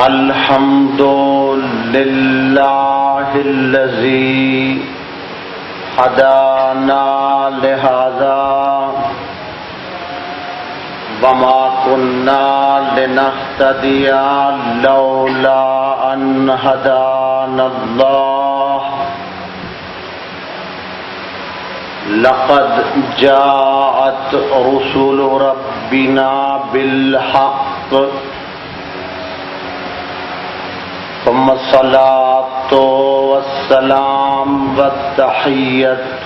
الحمد للہ الذی ہدانا لہذا وما كنا لنهتدي لولا ان هدانا الله لقد جاءت رسل ربنا بالحق ثم الصلاة والسلام والتحية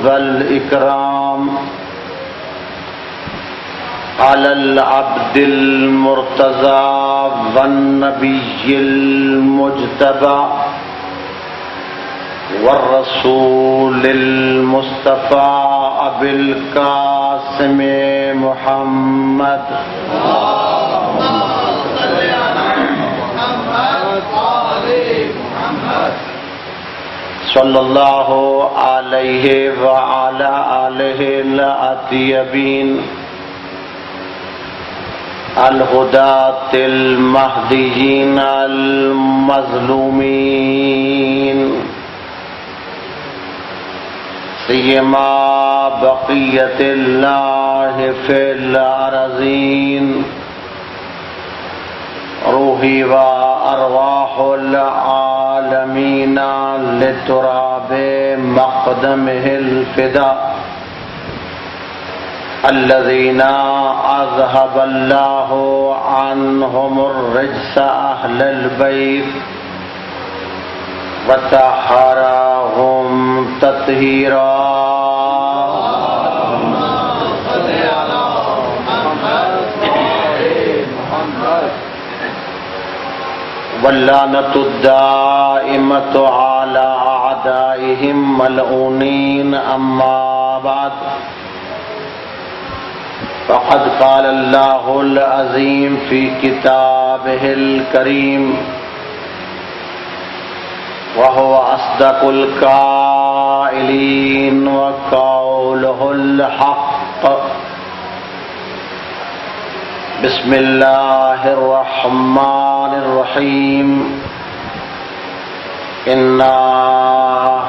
والإكرام على العبد المرتضى والنبي المجتبى والرسول المصطفى أبي القاسم محمد صلی اللہ علیہ وعلى آلہ الأطیبین الہداۃ المہدیین المظلومین سیما بقیت اللہ فی الارضین روحی و ارواح العالمین لتراب مقدمہ الفدا الذین اذهب اللہ عنہم الرجس اہل البیت وطہرہم تطہیرا واللعنة الدائمة على أعدائهم ملعونين أما بعد فقد قال الله العظيم في كتابه الكريم وهو أصدق القائلين وقوله الحق بسم اللہ الرحمن الرحیم انا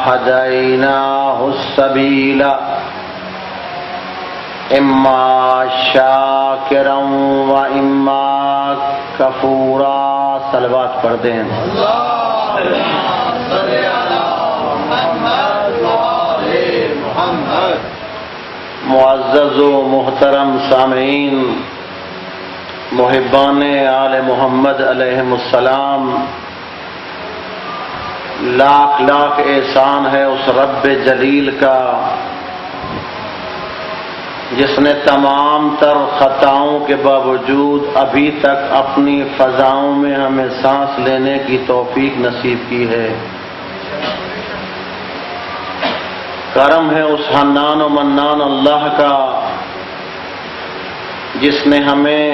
ہدیناہ السبیل اما شاکرا و اما کفورا صلوات پڑھ دیں معزز و محترم سامعین، محبان آل محمد علیہم السلام، لاکھ لاکھ احسان ہے اس رب جلیل کا جس نے تمام تر خطاؤں کے باوجود ابھی تک اپنی فضاؤں میں ہمیں سانس لینے کی توفیق نصیب کی ہے۔ کرم ہے اس حنان و منان اللہ کا جس نے ہمیں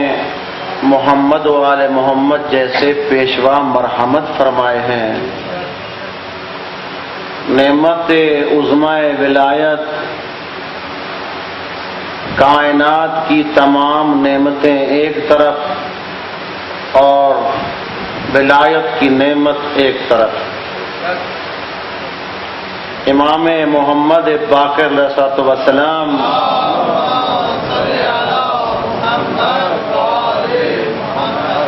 محمد و آل محمد جیسے پیشوا مرحمت فرمائے ہیں۔ نعمت عظمہ ولایت، کائنات کی تمام نعمتیں ایک طرف اور ولایت کی نعمت ایک طرف۔ امام محمد باقر علیہ الصلوۃ والسلام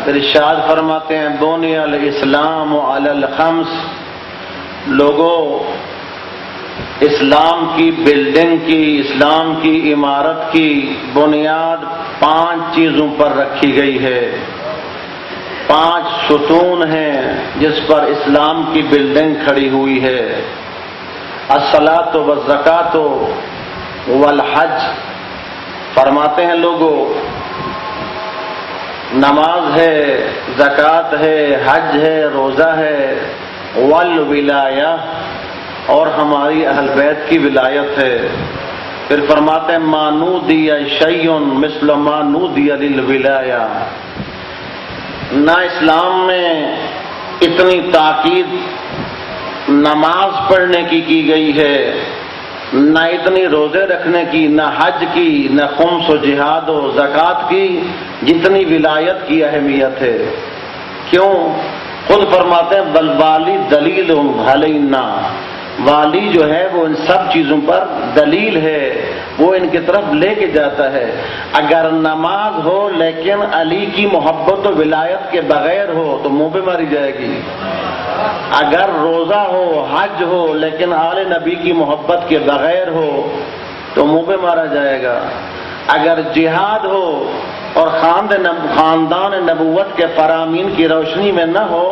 ارشاد فرماتے ہیں بنی الاسلام علی الخمس، لوگوں اسلام کی بلڈنگ کی، اسلام کی عمارت کی بنیاد 5 چیزوں پر رکھی گئی ہے۔ 5 ستون ہیں جس پر اسلام کی بلڈنگ کھڑی ہوئی ہے۔ الصلاۃ والزکاۃ والحج، فرماتے ہیں لوگوں نماز ہے، زکوٰۃ ہے، حج ہے، روزہ ہے، والولایہ، اور ہماری اہل بیت کی ولایت ہے۔ پھر فرماتے ہیں ما نودی شیء مثل ما نودی للولایہ، نہ اسلام میں اتنی تاکید نماز پڑھنے کی گئی ہے، نہ اتنی روزے رکھنے کی، نہ حج کی، نہ خمس و جہاد و زکوٰۃ کی جتنی ولایت کی اہمیت ہے۔ کیوں؟ خود فرماتے ہیں بل والی دلیل علینا، والی جو ہے وہ ان سب چیزوں پر دلیل ہے، وہ ان کی طرف لے کے جاتا ہے۔ اگر نماز ہو لیکن علی کی محبت و ولایت کے بغیر ہو تو منہ پہ ماری جائے گی، اگر روزہ ہو حج ہو لیکن آل نبی کی محبت کے بغیر ہو تو منہ پہ مارا جائے گا، اگر جہاد ہو اور خاندان نبوت کے فرامین کی روشنی میں نہ ہو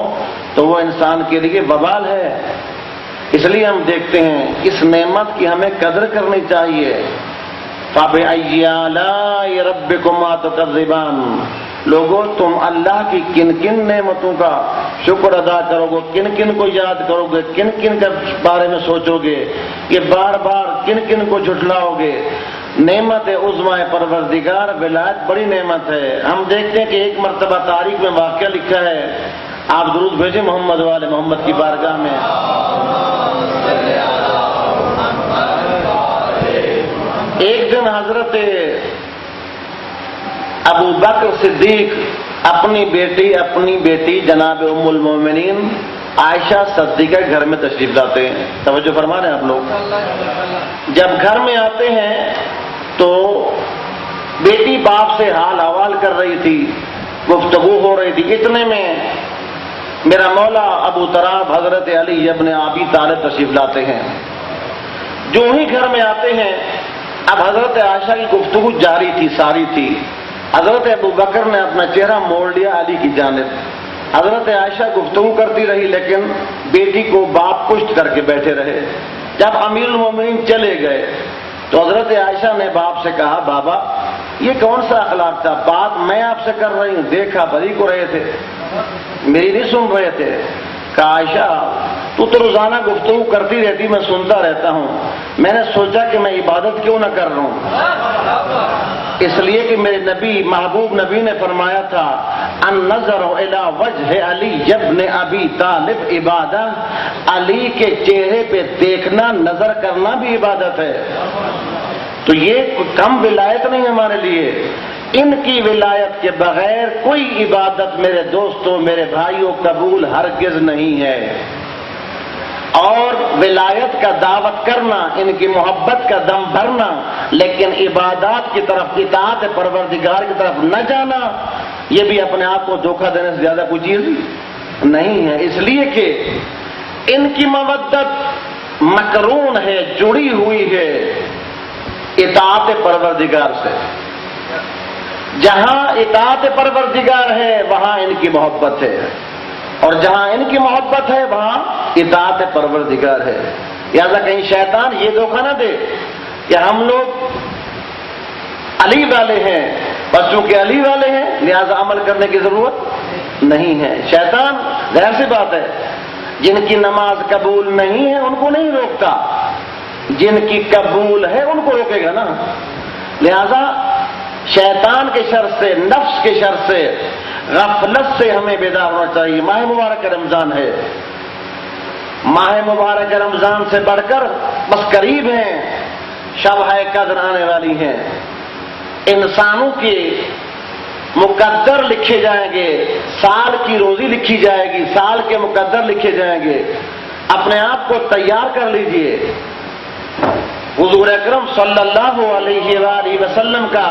تو وہ انسان کے لیے وبال ہے۔ اس لیے ہم دیکھتے ہیں اس نعمت کی ہمیں قدر کرنی چاہیے۔ فَبِأَيِّ آلَاءِ رَبِّكُمَا تُكَذِّبَانِ، لوگوں تم اللہ کی کن کن نعمتوں کا شکر ادا کرو گے، کن کن کو یاد کرو گے، کن کن کے بارے میں سوچو گے، یہ بار بار کن کن کو جھٹلاؤ گے۔ نعمت عظمیٰ پروردگار ولایت بڑی نعمت ہے۔ ہم دیکھتے ہیں کہ ایک مرتبہ تاریخ میں واقعہ لکھا ہے، آپ درود بھیجیں محمد والے محمد کی بارگاہ میں۔ ایک دن حضرت ابو بکر صدیق اپنی بیٹی جناب ام المومنین عائشہ صدیقہ کے گھر میں تشریف لاتے ہیں۔ توجہ فرما رہے ہیں آپ لوگ؟ جب گھر میں آتے ہیں تو بیٹی باپ سے حال احوال کر رہی تھی، گفتگو ہو رہی تھی، اتنے میں میرا مولا ابو تراب حضرت علی ابن ابی طالب تشریف لاتے ہیں۔ جو ہی گھر میں آتے ہیں اب حضرت عائشہ کی گفتگو جاری تھی، ساری تھی۔ حضرت ابو بکر نے اپنا چہرہ موڑ لیا علی کی جانب۔ حضرت عائشہ گفتگو کرتی رہی لیکن بیٹی کو باپ پشت کر کے بیٹھے رہے۔ جب امیر المومنین چلے گئے تو حضرت عائشہ نے باپ سے کہا، بابا یہ کون سا اخلاق تھا؟ بات میں آپ سے کر رہی ہوں، دیکھا بھری کو رہے تھے، میری نہیں سن رہے تھے۔ کہا عائشہ تو روزانہ گفتگو کرتی رہتی، میں سنتا رہتا ہوں، میں نے سوچا کہ میں عبادت کیوں نہ کر رہا ہوں، اس لیے کہ میرے نبی محبوب نبی نے فرمایا تھا النظر الی وجہ علی ابن ابی طالب عبادہ، علی کے چہرے پہ دیکھنا، نظر کرنا بھی عبادت ہے۔ تو یہ کم ولایت نہیں ہمارے لیے، ان کی ولایت کے بغیر کوئی عبادت میرے دوستوں میرے بھائیوں قبول ہرگز نہیں ہے۔ اور ولایت کا دعوت کرنا، ان کی محبت کا دم بھرنا، لیکن عبادات کی طرف، اطاعت پروردگار کی طرف نہ جانا، یہ بھی اپنے آپ کو دھوکہ دینے سے زیادہ کوئی چیز نہیں ہے۔ اس لیے کہ ان کی مودت مقرون ہے، جڑی ہوئی ہے اطاعت پروردگار سے۔ جہاں اطاعت پروردگار ہے وہاں ان کی محبت ہے، اور جہاں ان کی محبت ہے وہاں اطاعت پروردگار ہے۔ لہذا کہیں شیطان یہ دھوکہ نہ دے کہ ہم لوگ علی والے ہیں، بس چونکہ علی والے ہیں لہذا عمل کرنے کی ضرورت نہیں ہے۔ شیطان ظاہر سی بات ہے جن کی نماز قبول نہیں ہے ان کو نہیں روکتا، جن کی قبول ہے ان کو روکے گا نا۔ لہذا شیطان کے شر سے، نفس کے شر سے، غفلت سے ہمیں بیدار ہونا چاہیے۔ ماہ مبارک رمضان ہے، ماہ مبارک رمضان سے بڑھ کر بس قریب ہیں، شب قدر آنے والی ہیں، انسانوں کے مقدر لکھے جائیں گے، سال کی روزی لکھی جائے گی، سال کے مقدر لکھے جائیں گے۔ اپنے آپ کو تیار کر لیجئے۔ حضور اکرم صلی اللہ علیہ وآلہ وسلم کا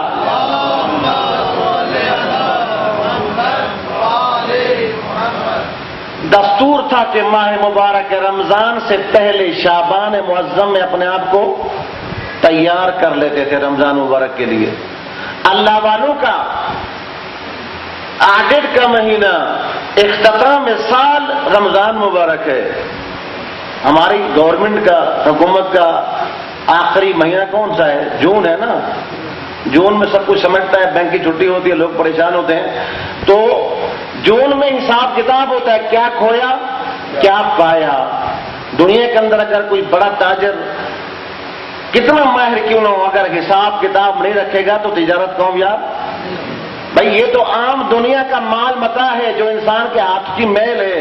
دستور تھا کہ ماہ مبارک رمضان سے پہلے شعبان معظم میں اپنے آپ کو تیار کر لیتے تھے رمضان مبارک کے لیے۔ اللہ والوں کا آڈٹ کا مہینہ، اختتام سال رمضان مبارک ہے۔ ہماری گورنمنٹ کا، حکومت کا آخری مہینہ کون سا ہے؟ جون ہے نا۔ جون میں سب کچھ سمجھتا ہے، بینک کی چھٹی ہوتی ہے، لوگ پریشان ہوتے ہیں، تو جون میں حساب کتاب ہوتا ہے، کیا کھویا کیا پایا۔ دنیا کے اندر اگر کوئی بڑا تاجر کتنا ماہر کیوں نہ ہو، اگر حساب کتاب نہیں رکھے گا تو تجارت کامیاب؟ بھائی یہ تو عام دنیا کا مال متاع ہے جو انسان کے ہاتھ کی میل ہے،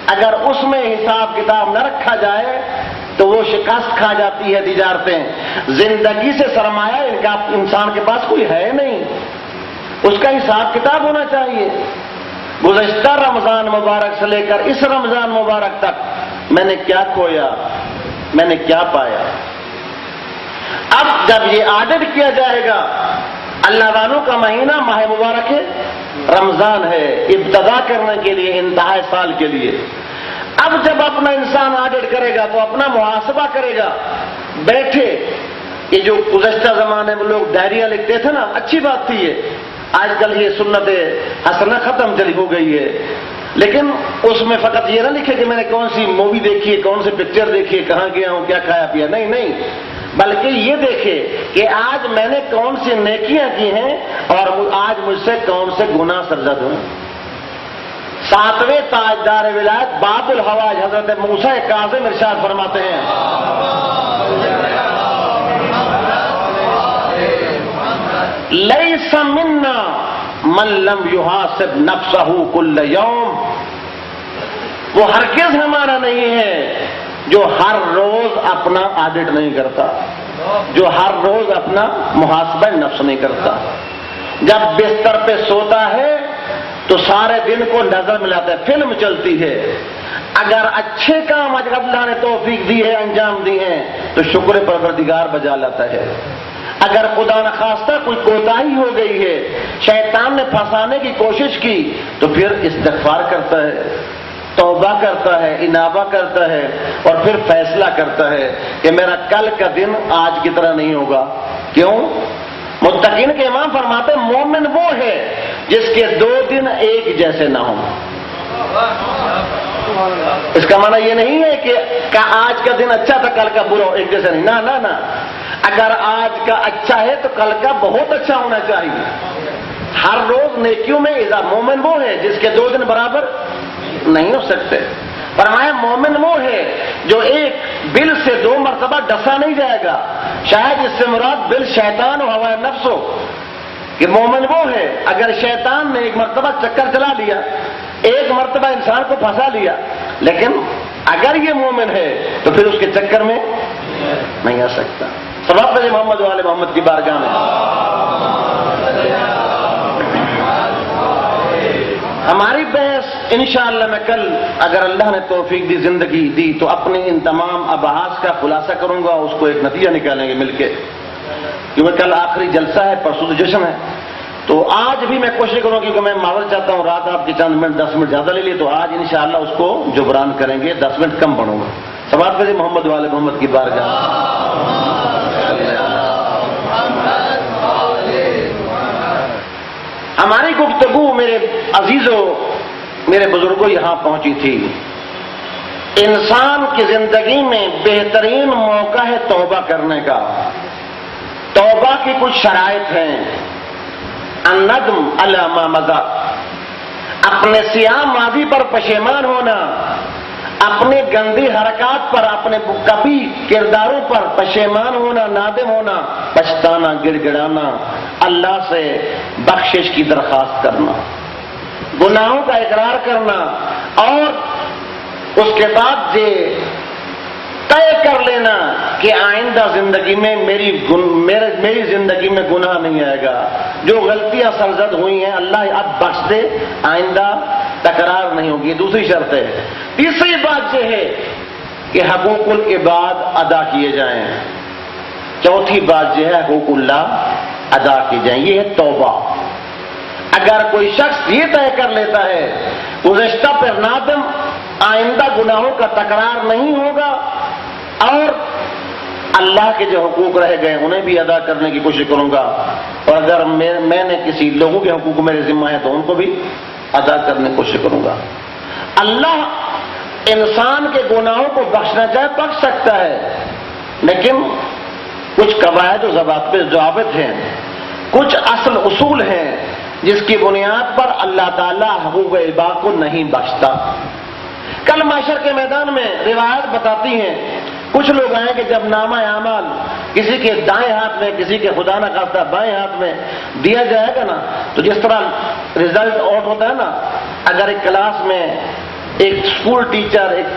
اگر اس میں حساب کتاب نہ رکھا جائے تو وہ شکست کھا جاتی ہے تجارتیں۔ زندگی سے سرمایہ انسان کے پاس کوئی ہے نہیں، اس کا حساب کتاب ہونا چاہیے۔ گزشتہ رمضان مبارک سے لے کر اس رمضان مبارک تک میں نے کیا کھویا، میں نے کیا پایا۔ اب جب یہ آڈٹ کیا جائے گا، اللہ والوں کا مہینہ ماہ مبارک ہے، رمضان ہے، ابتدا کرنے کے لیے، انتہائی سال کے لیے۔ اب جب اپنا انسان آڈٹ کرے گا تو اپنا محاسبہ کرے گا، بیٹھے یہ جو گزشتہ زمانے میں لوگ ڈائریاں لکھتے تھے نا، اچھی بات تھی یہ، آج کل یہ سنت حسنہ ختم چلی ہو گئی ہے، لیکن اس میں فقط یہ نہ لکھے کہ میں نے کون سی مووی دیکھی ہے، کون سی پکچر دیکھی ہے، کہاں گیا ہوں، کیا کھایا پیا، نہیں، بلکہ یہ دیکھے کہ آج میں نے کون سی نیکیاں کی ہیں اور آج مجھ سے کون سے گناہ سرزد ہوئے۔ 7ویں تاجدار ولایت باب الحوائج حضرت موسیٰ کاظم ارشاد فرماتے ہیں، لیس منا من لم یحاسب نفسہ کل یوم، وہ ہرگز ہمارا نہیں ہے جو ہر روز اپنا آڈٹ نہیں کرتا، جو ہر روز اپنا محاسبہ نفس نہیں کرتا۔ جب بستر پہ سوتا ہے تو سارے دن کو نظر ملاتا ہے، فلم چلتی ہے، اگر اچھے کام اگر اللہ نے توفیق دی ہے، انجام دی ہیں تو شکر پروردگار بجا لاتا ہے، اگر خدا نخواستہ کوئی کوتاہی ہو گئی ہے، شیطان نے پھنسانے کی کوشش کی تو پھر استغفار کرتا ہے، توبہ کرتا ہے، انابہ کرتا ہے اور پھر فیصلہ کرتا ہے کہ میرا کل کا دن آج کی طرح نہیں ہوگا۔ کیوں؟ متقین کے امام فرماتے ہیں مومن وہ ہے جس کے 2 دن ایک جیسے نہ ہوں۔ اس کا معنی یہ نہیں ہے کہ آج کا دن اچھا تھا کل کا برا ایک جیسا نہیں، نہ، اگر آج کا اچھا ہے تو کل کا بہت اچھا ہونا چاہیے۔ ہر روز نیکیوں میں اضافہ۔ مومن وہ ہے جس کے 2 دن برابر نہیں ہو سکتے۔ فرمایا مومن وہ ہے جو ایک بل سے 2 مرتبہ ڈسا نہیں جائے گا، شاید اس سے مراد بل شیطان و ہوائے نفس ہو، کہ مومن وہ ہے اگر شیطان نے ایک مرتبہ چکر چلا لیا، ایک مرتبہ انسان کو پھنسا لیا، لیکن اگر یہ مومن ہے تو پھر اس کے چکر میں نہیں آ سکتا۔ سبب پہ محمد والے محمد کی بارگاہ میں ہماری بحث انشاءاللہ میں کل اگر اللہ نے توفیق دی، زندگی دی تو اپنے ان تمام ابحاث کا خلاصہ کروں گا، اس کو ایک نتیجہ نکالیں گے مل کے، کیونکہ کل آخری جلسہ ہے، پرسوں تو جشن ہے، تو آج بھی میں کوشش کروں کیونکہ میں معاول چاہتا ہوں رات آپ کی چند منٹ 10 منٹ زیادہ لے لیے، تو آج انشاءاللہ اس کو جبران کریں گے، 10 منٹ کم پڑھوں گا۔ سبات پہ محمد والے محمد کی بارگاہ ہماری گفتگو میرے عزیزوں، میرے بزرگوں یہاں پہنچی تھی۔ انسان کی زندگی میں بہترین موقع ہے توبہ کرنے کا۔ توبہ کی کچھ شرائط ہیں۔ الندم علی ما مضی، اپنے سیاہ ماضی پر پشیمان ہونا، اپنے گندی حرکات پر، اپنے کبھی کرداروں پر پشیمان ہونا، نادم ہونا، پچھتانا، گڑ گڑانا، اللہ سے بخشش کی درخواست کرنا، گناہوں کا اقرار کرنا، اور اس کے بعد یہ طے کر لینا کہ آئندہ زندگی میں میری زندگی میں گناہ نہیں آئے گا، جو غلطیاں سرزد ہوئی ہیں اللہ اب بخش دے، آئندہ تکرار نہیں ہوگی۔ دوسری شرط ہے۔ تیسری بات یہ ہے کہ حقوق العباد ادا کیے جائیں۔ چوتھی بات یہ ہے حقوق اللہ ادا کی جائیں، یہ ہے توبہ۔ اگر کوئی شخص یہ طے کر لیتا ہے گزشتہ پر نادم، آئندہ گناہوں کا تکرار نہیں ہوگا، اور اللہ کے جو حقوق رہ گئے انہیں بھی ادا کرنے کی کوشش کروں گا، اور اگر میں نے کسی لوگوں کے حقوق میرے ذمہ ہے تو ان کو بھی ادا کرنے کی کوشش کروں گا۔ اللہ انسان کے گناہوں کو بخشنا چاہے بخش سکتا ہے، لیکن کچھ قواعد و ضوابط ہیں، کچھ اصل اصول ہیں جس کی بنیاد پر اللہ تعالیٰ حقوق عباد کو نہیں بخشتا۔ کل محشر کے میدان میں روایت بتاتی ہیں کچھ لوگ آئیں کہ جب نامہ اعمال کسی کے دائیں ہاتھ میں، کسی کے خدا نہ خواستہ بائیں ہاتھ میں دیا جائے گا نا، تو جس طرح رزلٹ آؤٹ ہوتا ہے نا، اگر ایک کلاس میں ایک اسکول ٹیچر ایک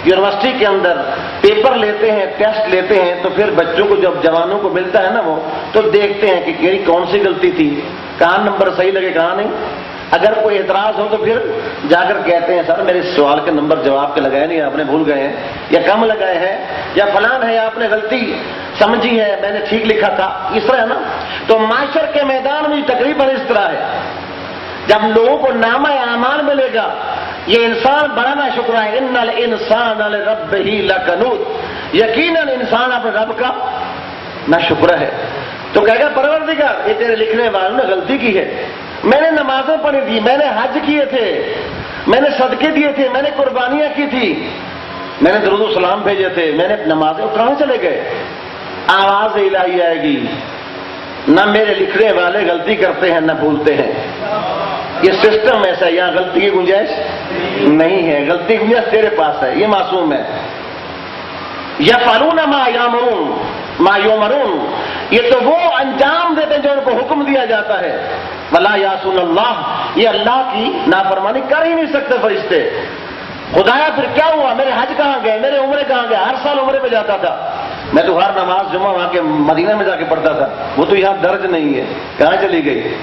یونیورسٹی کے اندر پیپر لیتے ہیں، ٹیسٹ لیتے ہیں، تو پھر بچوں کو جب جوانوں کو ملتا ہے نا وہ تو دیکھتے ہیں کہ کون سی غلطی تھی، کہاں نمبر صحیح لگے کہاں نہیں۔ اگر کوئی اعتراض ہو تو پھر جا کر کہتے ہیں سر میرے سوال کے نمبر جواب کے لگائے نہیں، آپ نے بھول گئے ہیں یا کم لگائے ہیں یا فلان ہے یا آپ نے غلطی سمجھی ہے، میں نے ٹھیک لکھا تھا، اس طرح ہے نا۔ تو معاشر کے میدان میں تقریباً اس طرح ہے، جب لوگوں کو نامہ اعمال ملے گا یہ انسان بڑا نہ شکر ہے، ان الانسان لربہ لکنود، یقیناً انسان اپنے رب کا نہ شکر ہے۔ تو کہے گا پروردگار یہ تیرے لکھنے والوں نے غلطی کی ہے، میں نے نمازیں پڑھی تھی، میں نے حج کیے تھے، میں نے صدقے دیے تھے، میں نے قربانیاں کی تھی، میں نے درود و سلام بھیجے تھے، میں نے نمازیں کہاں چلے گئے؟ آواز الہی آئے گی، نہ میرے لکھنے والے غلطی کرتے ہیں نہ بھولتے ہیں، یہ سسٹم ایسا ہے، یہاں غلطی کی گنجائش نہیں ہے، غلطی کی گنجائش تیرے پاس ہے، یہ معصوم ہے۔ یفعلون ما یؤمرون، یہ تو وہ انجام دیتے ہیں جو ان کو حکم دیا جاتا ہے، ولا یعصون اللہ، یہ اللہ کی نافرمانی کر ہی نہیں سکتے فرشتے۔ خدایا پھر کیا ہوا، میرے حج کہاں گئے، میرے عمرے کہاں گئے؟ ہر سال عمرے پہ جاتا تھا میں تو، ہر نماز جمعہ وہاں کے مدینہ میں جا کے پڑھتا تھا، وہ تو یہاں درج نہیں ہے، کہاں چلی گئی؟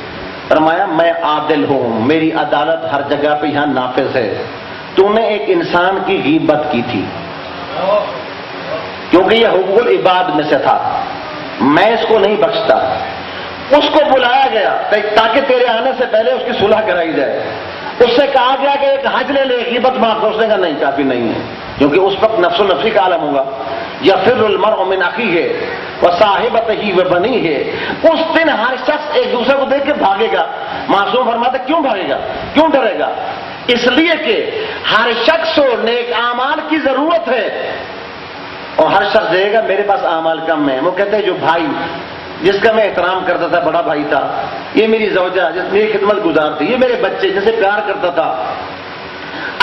فرمایا میں عادل ہوں، میری عدالت ہر جگہ پہ یہاں نافذ ہے۔ تو نے ایک انسان کی غیبت کی تھی کیونکہ یہ حقوق العباد میں سے تھا، میں اس کو نہیں بخشتا، اس کو بلایا گیا تاکہ تیرے آنے سے پہلے اس کی صلح کرائی جائے، اس سے کہا گیا کہ ایک حج لے لے غیبت معاف، اس نے کہا نہیں کافی نہیں ہے، کیونکہ اس وقت نفس و نفسی کا عالم ہوگا۔ یفر المرء من اخیہ وصاحبتہ وبنیہ، اس دن ہر شخص ایک دوسرے کو دیکھ کے بھاگے گا۔ معصوم فرماتا کیوں بھاگے گا، کیوں ڈرے گا؟ اس لیے کہ ہر شخص کو نیک اعمال کی ضرورت ہے، اور ہر شخص دے گا میرے پاس اعمال کم ہے۔ وہ کہتے ہیں جو بھائی جس کا میں احترام کرتا تھا، بڑا بھائی تھا، یہ میری زوجہ جس میری خدمت گزار تھی، یہ میرے بچے جسے پیار کرتا تھا،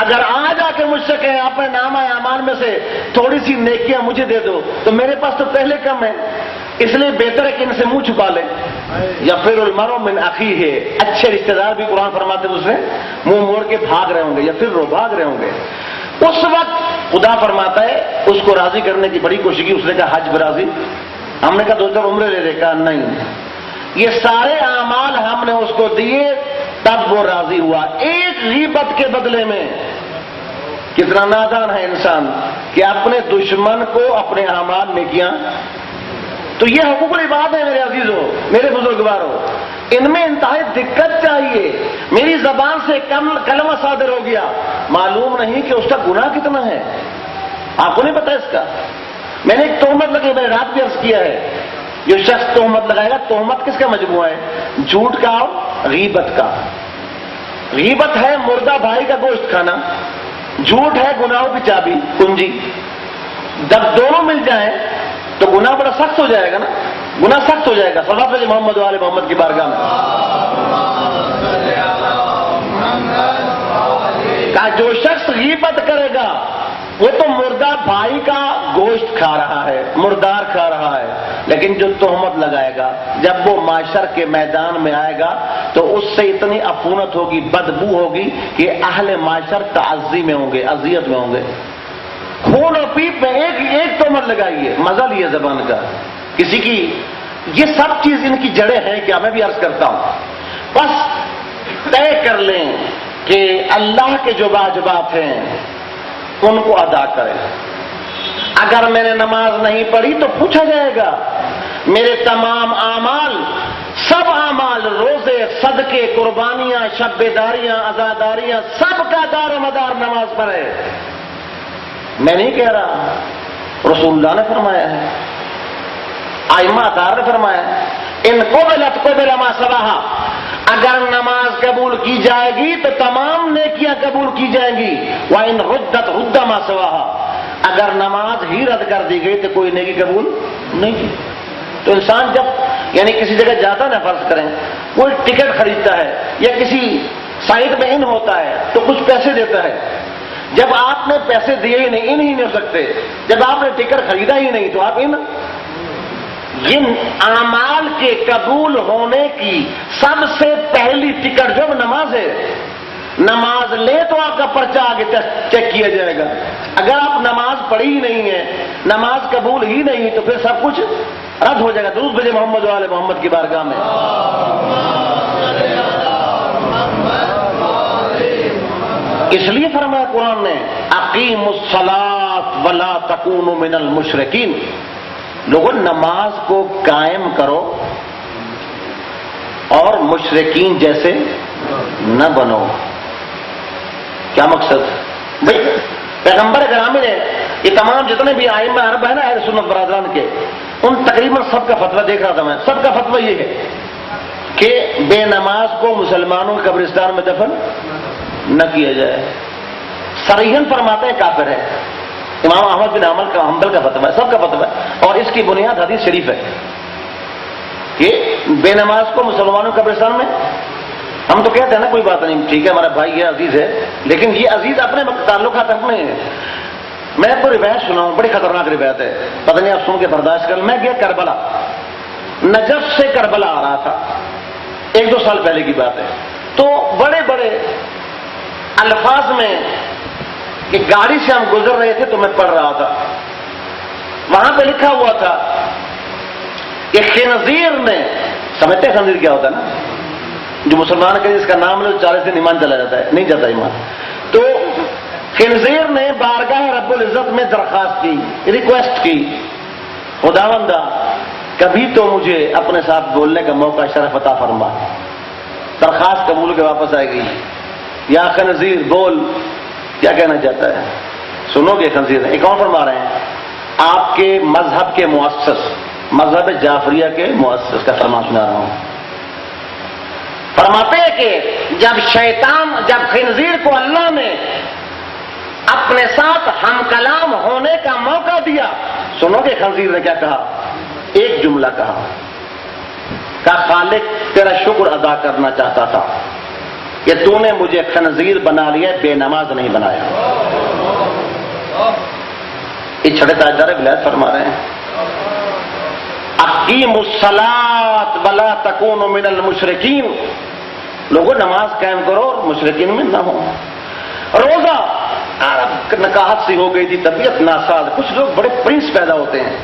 اگر آج آ کے مجھ سے کہیں اپنے نامہ اعمال میں سے تھوڑی سی نیکیاں مجھے دے دو، تو میرے پاس تو پہلے کم ہے، اس لیے بہتر ہے کہ ان سے منہ چھپا لے۔ یفر المرء من اخیہ، اچھے رشتہ دار بھی قرآن فرماتے ہیں اس سے منہ موڑ کے بھاگ رہے ہوں گے، یا پھر بھاگ رہے ہوں گے۔ اس وقت خدا فرماتا ہے اس کو راضی کرنے کی بڑی کوشش کی، اس نے کہا حج پہ راضی، ہم نے کہا دو چار عمرے لے لے، کہا نہیں، یہ سارے اعمال ہم نے اس کو دیے تب وہ راضی ہوا، ایک غیبت کے بدلے میں۔ کتنا نادان ہے انسان کہ اپنے دشمن کو اپنے اعمال میں کیا۔ تو یہ حقوق العباد ہے میرے عزیزوں، میرے بزرگواروں، ان میں انتہائی دقت چاہیے۔ میری زبان سے کلمہ صادر ہو گیا، معلوم نہیں کہ اس کا گناہ کتنا ہے، آپ کو نہیں پتا اس کا۔ میں نے ایک تہمت لگی، میں نے رات بھی عرض کیا ہے، جو شخص تہمت لگائے گا، تہمت کس کا مجموعہ ہے؟ جھوٹ کا اور غیبت کا۔ غیبت ہے مردہ بھائی کا گوشت کھانا، جھوٹ ہے گناہوں کی چابی کنجی، جب دونوں مل جائیں تو گناہ بڑا سخت ہو جائے گا نا، گناہ سخت ہو جائے گا۔ صلوات بھیجیں محمد وآل محمد کی بارگاہ میں۔ کہا جو شخص غیبت کرے گا وہ تو مردہ بھائی کا گوشت کھا رہا ہے، مردار کھا رہا ہے، لیکن جو تہمت لگائے گا جب وہ معاشر کے میدان میں آئے گا تو اس سے اتنی عفونت ہوگی، بدبو ہوگی کہ اہل معاشر تعزی میں ہوں گے، اذیت میں ہوں گے۔ خون اور پیپ میں ایک تہمت لگائیے، مزہ لیے زبان کا کسی کی، یہ سب چیز ان کی جڑیں ہیں کیا؟ میں بھی عرض کرتا ہوں، بس طے کر لیں کہ اللہ کے جو واجبات ہیں ان کو ادا کریں۔ اگر میں نے نماز نہیں پڑھی تو پوچھا جائے گا، میرے تمام اعمال، سب اعمال، روزے، صدقے، قربانیاں، شب بیداریاں، عزاداریاں، سب کا دار و مدار نماز پر ہے۔ میں نہیں کہہ رہا، رسول اللہ نے فرمایا ہے، ائمہ اطہار نے فرمایا ہے، ان قبلت قبل ما سواہا، اگر نماز قبول کی جائے گی تو تمام نیکیاں قبول کی جائیں گی، وَإِن رُدَّتْ رُدَّ مَا سَوَاهَا، اگر نماز ہی رد کر دی گئی تو کوئی نیکی قبول نہیں کی۔ تو انسان جب یعنی کسی جگہ جاتا ہے نا، فرض کریں کوئی ٹکٹ خریدتا ہے یا کسی سائٹ میں ان ہوتا ہے تو کچھ پیسے دیتا ہے، جب آپ نے پیسے دیے ہی نہیں، ان ہی نہیں ہو سکتے، جب آپ نے ٹکٹ خریدا ہی نہیں تو آپ ان اعمال کے قبول ہونے کی سب سے پہلی ٹکٹ جو نماز ہے، نماز لے تو آپ کا پرچہ آگے چیک کیا جائے گا۔ اگر آپ نماز پڑھی ہی نہیں ہے، نماز قبول ہی نہیں، تو پھر سب کچھ رد ہو جائے گا۔ درود بھیجیں محمد وآل محمد کی بارگاہ میں۔ اس لیے فرمایا قرآن نے اقیموا الصلاۃ ولا تکونوا من المشرکین، لوگوں نماز کو قائم کرو اور مشرکین جیسے نہ بنو۔ کیا مقصد؟ بھائی پیغمبر گرامی نے یہ تمام جتنے بھی ائمہ عرب ہیں نا اہل سنت برادران کے، ان تقریباً سب کا فتویٰ دیکھ رہا تھا میں، سب کا فتویٰ یہ ہے کہ بے نماز کو مسلمانوں کے قبرستان میں دفن نہ کیا جائے۔ صریحاً فرماتے ہیں کافر ہے۔ امام احمد بن حنبل کا فتویٰ ہے، سب کا فتویٰ ہے، اور اس کی بنیاد حدیث شریف ہے کہ بے نماز کو مسلمانوں کے قبرستان میں، ہم تو کہتے ہیں نا کوئی بات نہیں، ٹھیک ہے ہمارا بھائی یہ عزیز ہے، لیکن یہ عزیز اپنے تعلقات اپنے ہیں۔ میں آپ کو روایت سناؤں، بڑی خطرناک روایت ہے، پتہ نہیں آپ سن کے برداشت کر۔ میں گیا کربلا، نجف سے کربلا آ رہا تھا، 1-2 سال پہلے کی بات ہے، تو بڑے بڑے الفاظ میں کہ گاڑی سے ہم گزر رہے تھے تو میں پڑھ رہا تھا، وہاں پہ لکھا ہوا تھا کہ خنزیر نے، سمجھتے ہیں خنزیر کیا ہوتا ہے نا، جو مسلمان کے جس کا نام لے 40 دن ایمان چلا جاتا ہے، نہیں جاتا ایمان، تو خنزیر نے بارگاہ رب العزت میں درخواست کی، ریکویسٹ کی، خداوندہ کبھی تو مجھے اپنے ساتھ بولنے کا موقع شرف عطا فرما۔ درخواست قبول کے واپس آئے گی، یا خنزیر بول کیا کہنا چاہتا ہے، سنو گے خنزیر نے، ایک اور فرما رہے ہیں آپ کے مذہب کے مؤسس، مذہب جعفریہ کے مؤسس کا فرمان سنا رہا ہوں۔ فرماتے ہیں کہ جب خنزیر کو اللہ نے اپنے ساتھ ہم کلام ہونے کا موقع دیا، سنو گے خنزیر نے کیا کہا، ایک جملہ کہا کہ خالق تیرا شکر ادا کرنا چاہتا تھا کہ تو نے مجھے خنزیر بنا لیا، بے نماز نہیں بنایا۔ یہ چھڑے تاجدار ولایت فرما رہے ہیں اقیموا الصلاۃ ولا تکونوا من المشرکین، لوگوں نماز قائم کرو اور مشرکین میں نہ ہو۔ روزہ، نکاحت سی ہو گئی تھی، طبیعت ناساز، کچھ لوگ بڑے پرنس پیدا ہوتے ہیں،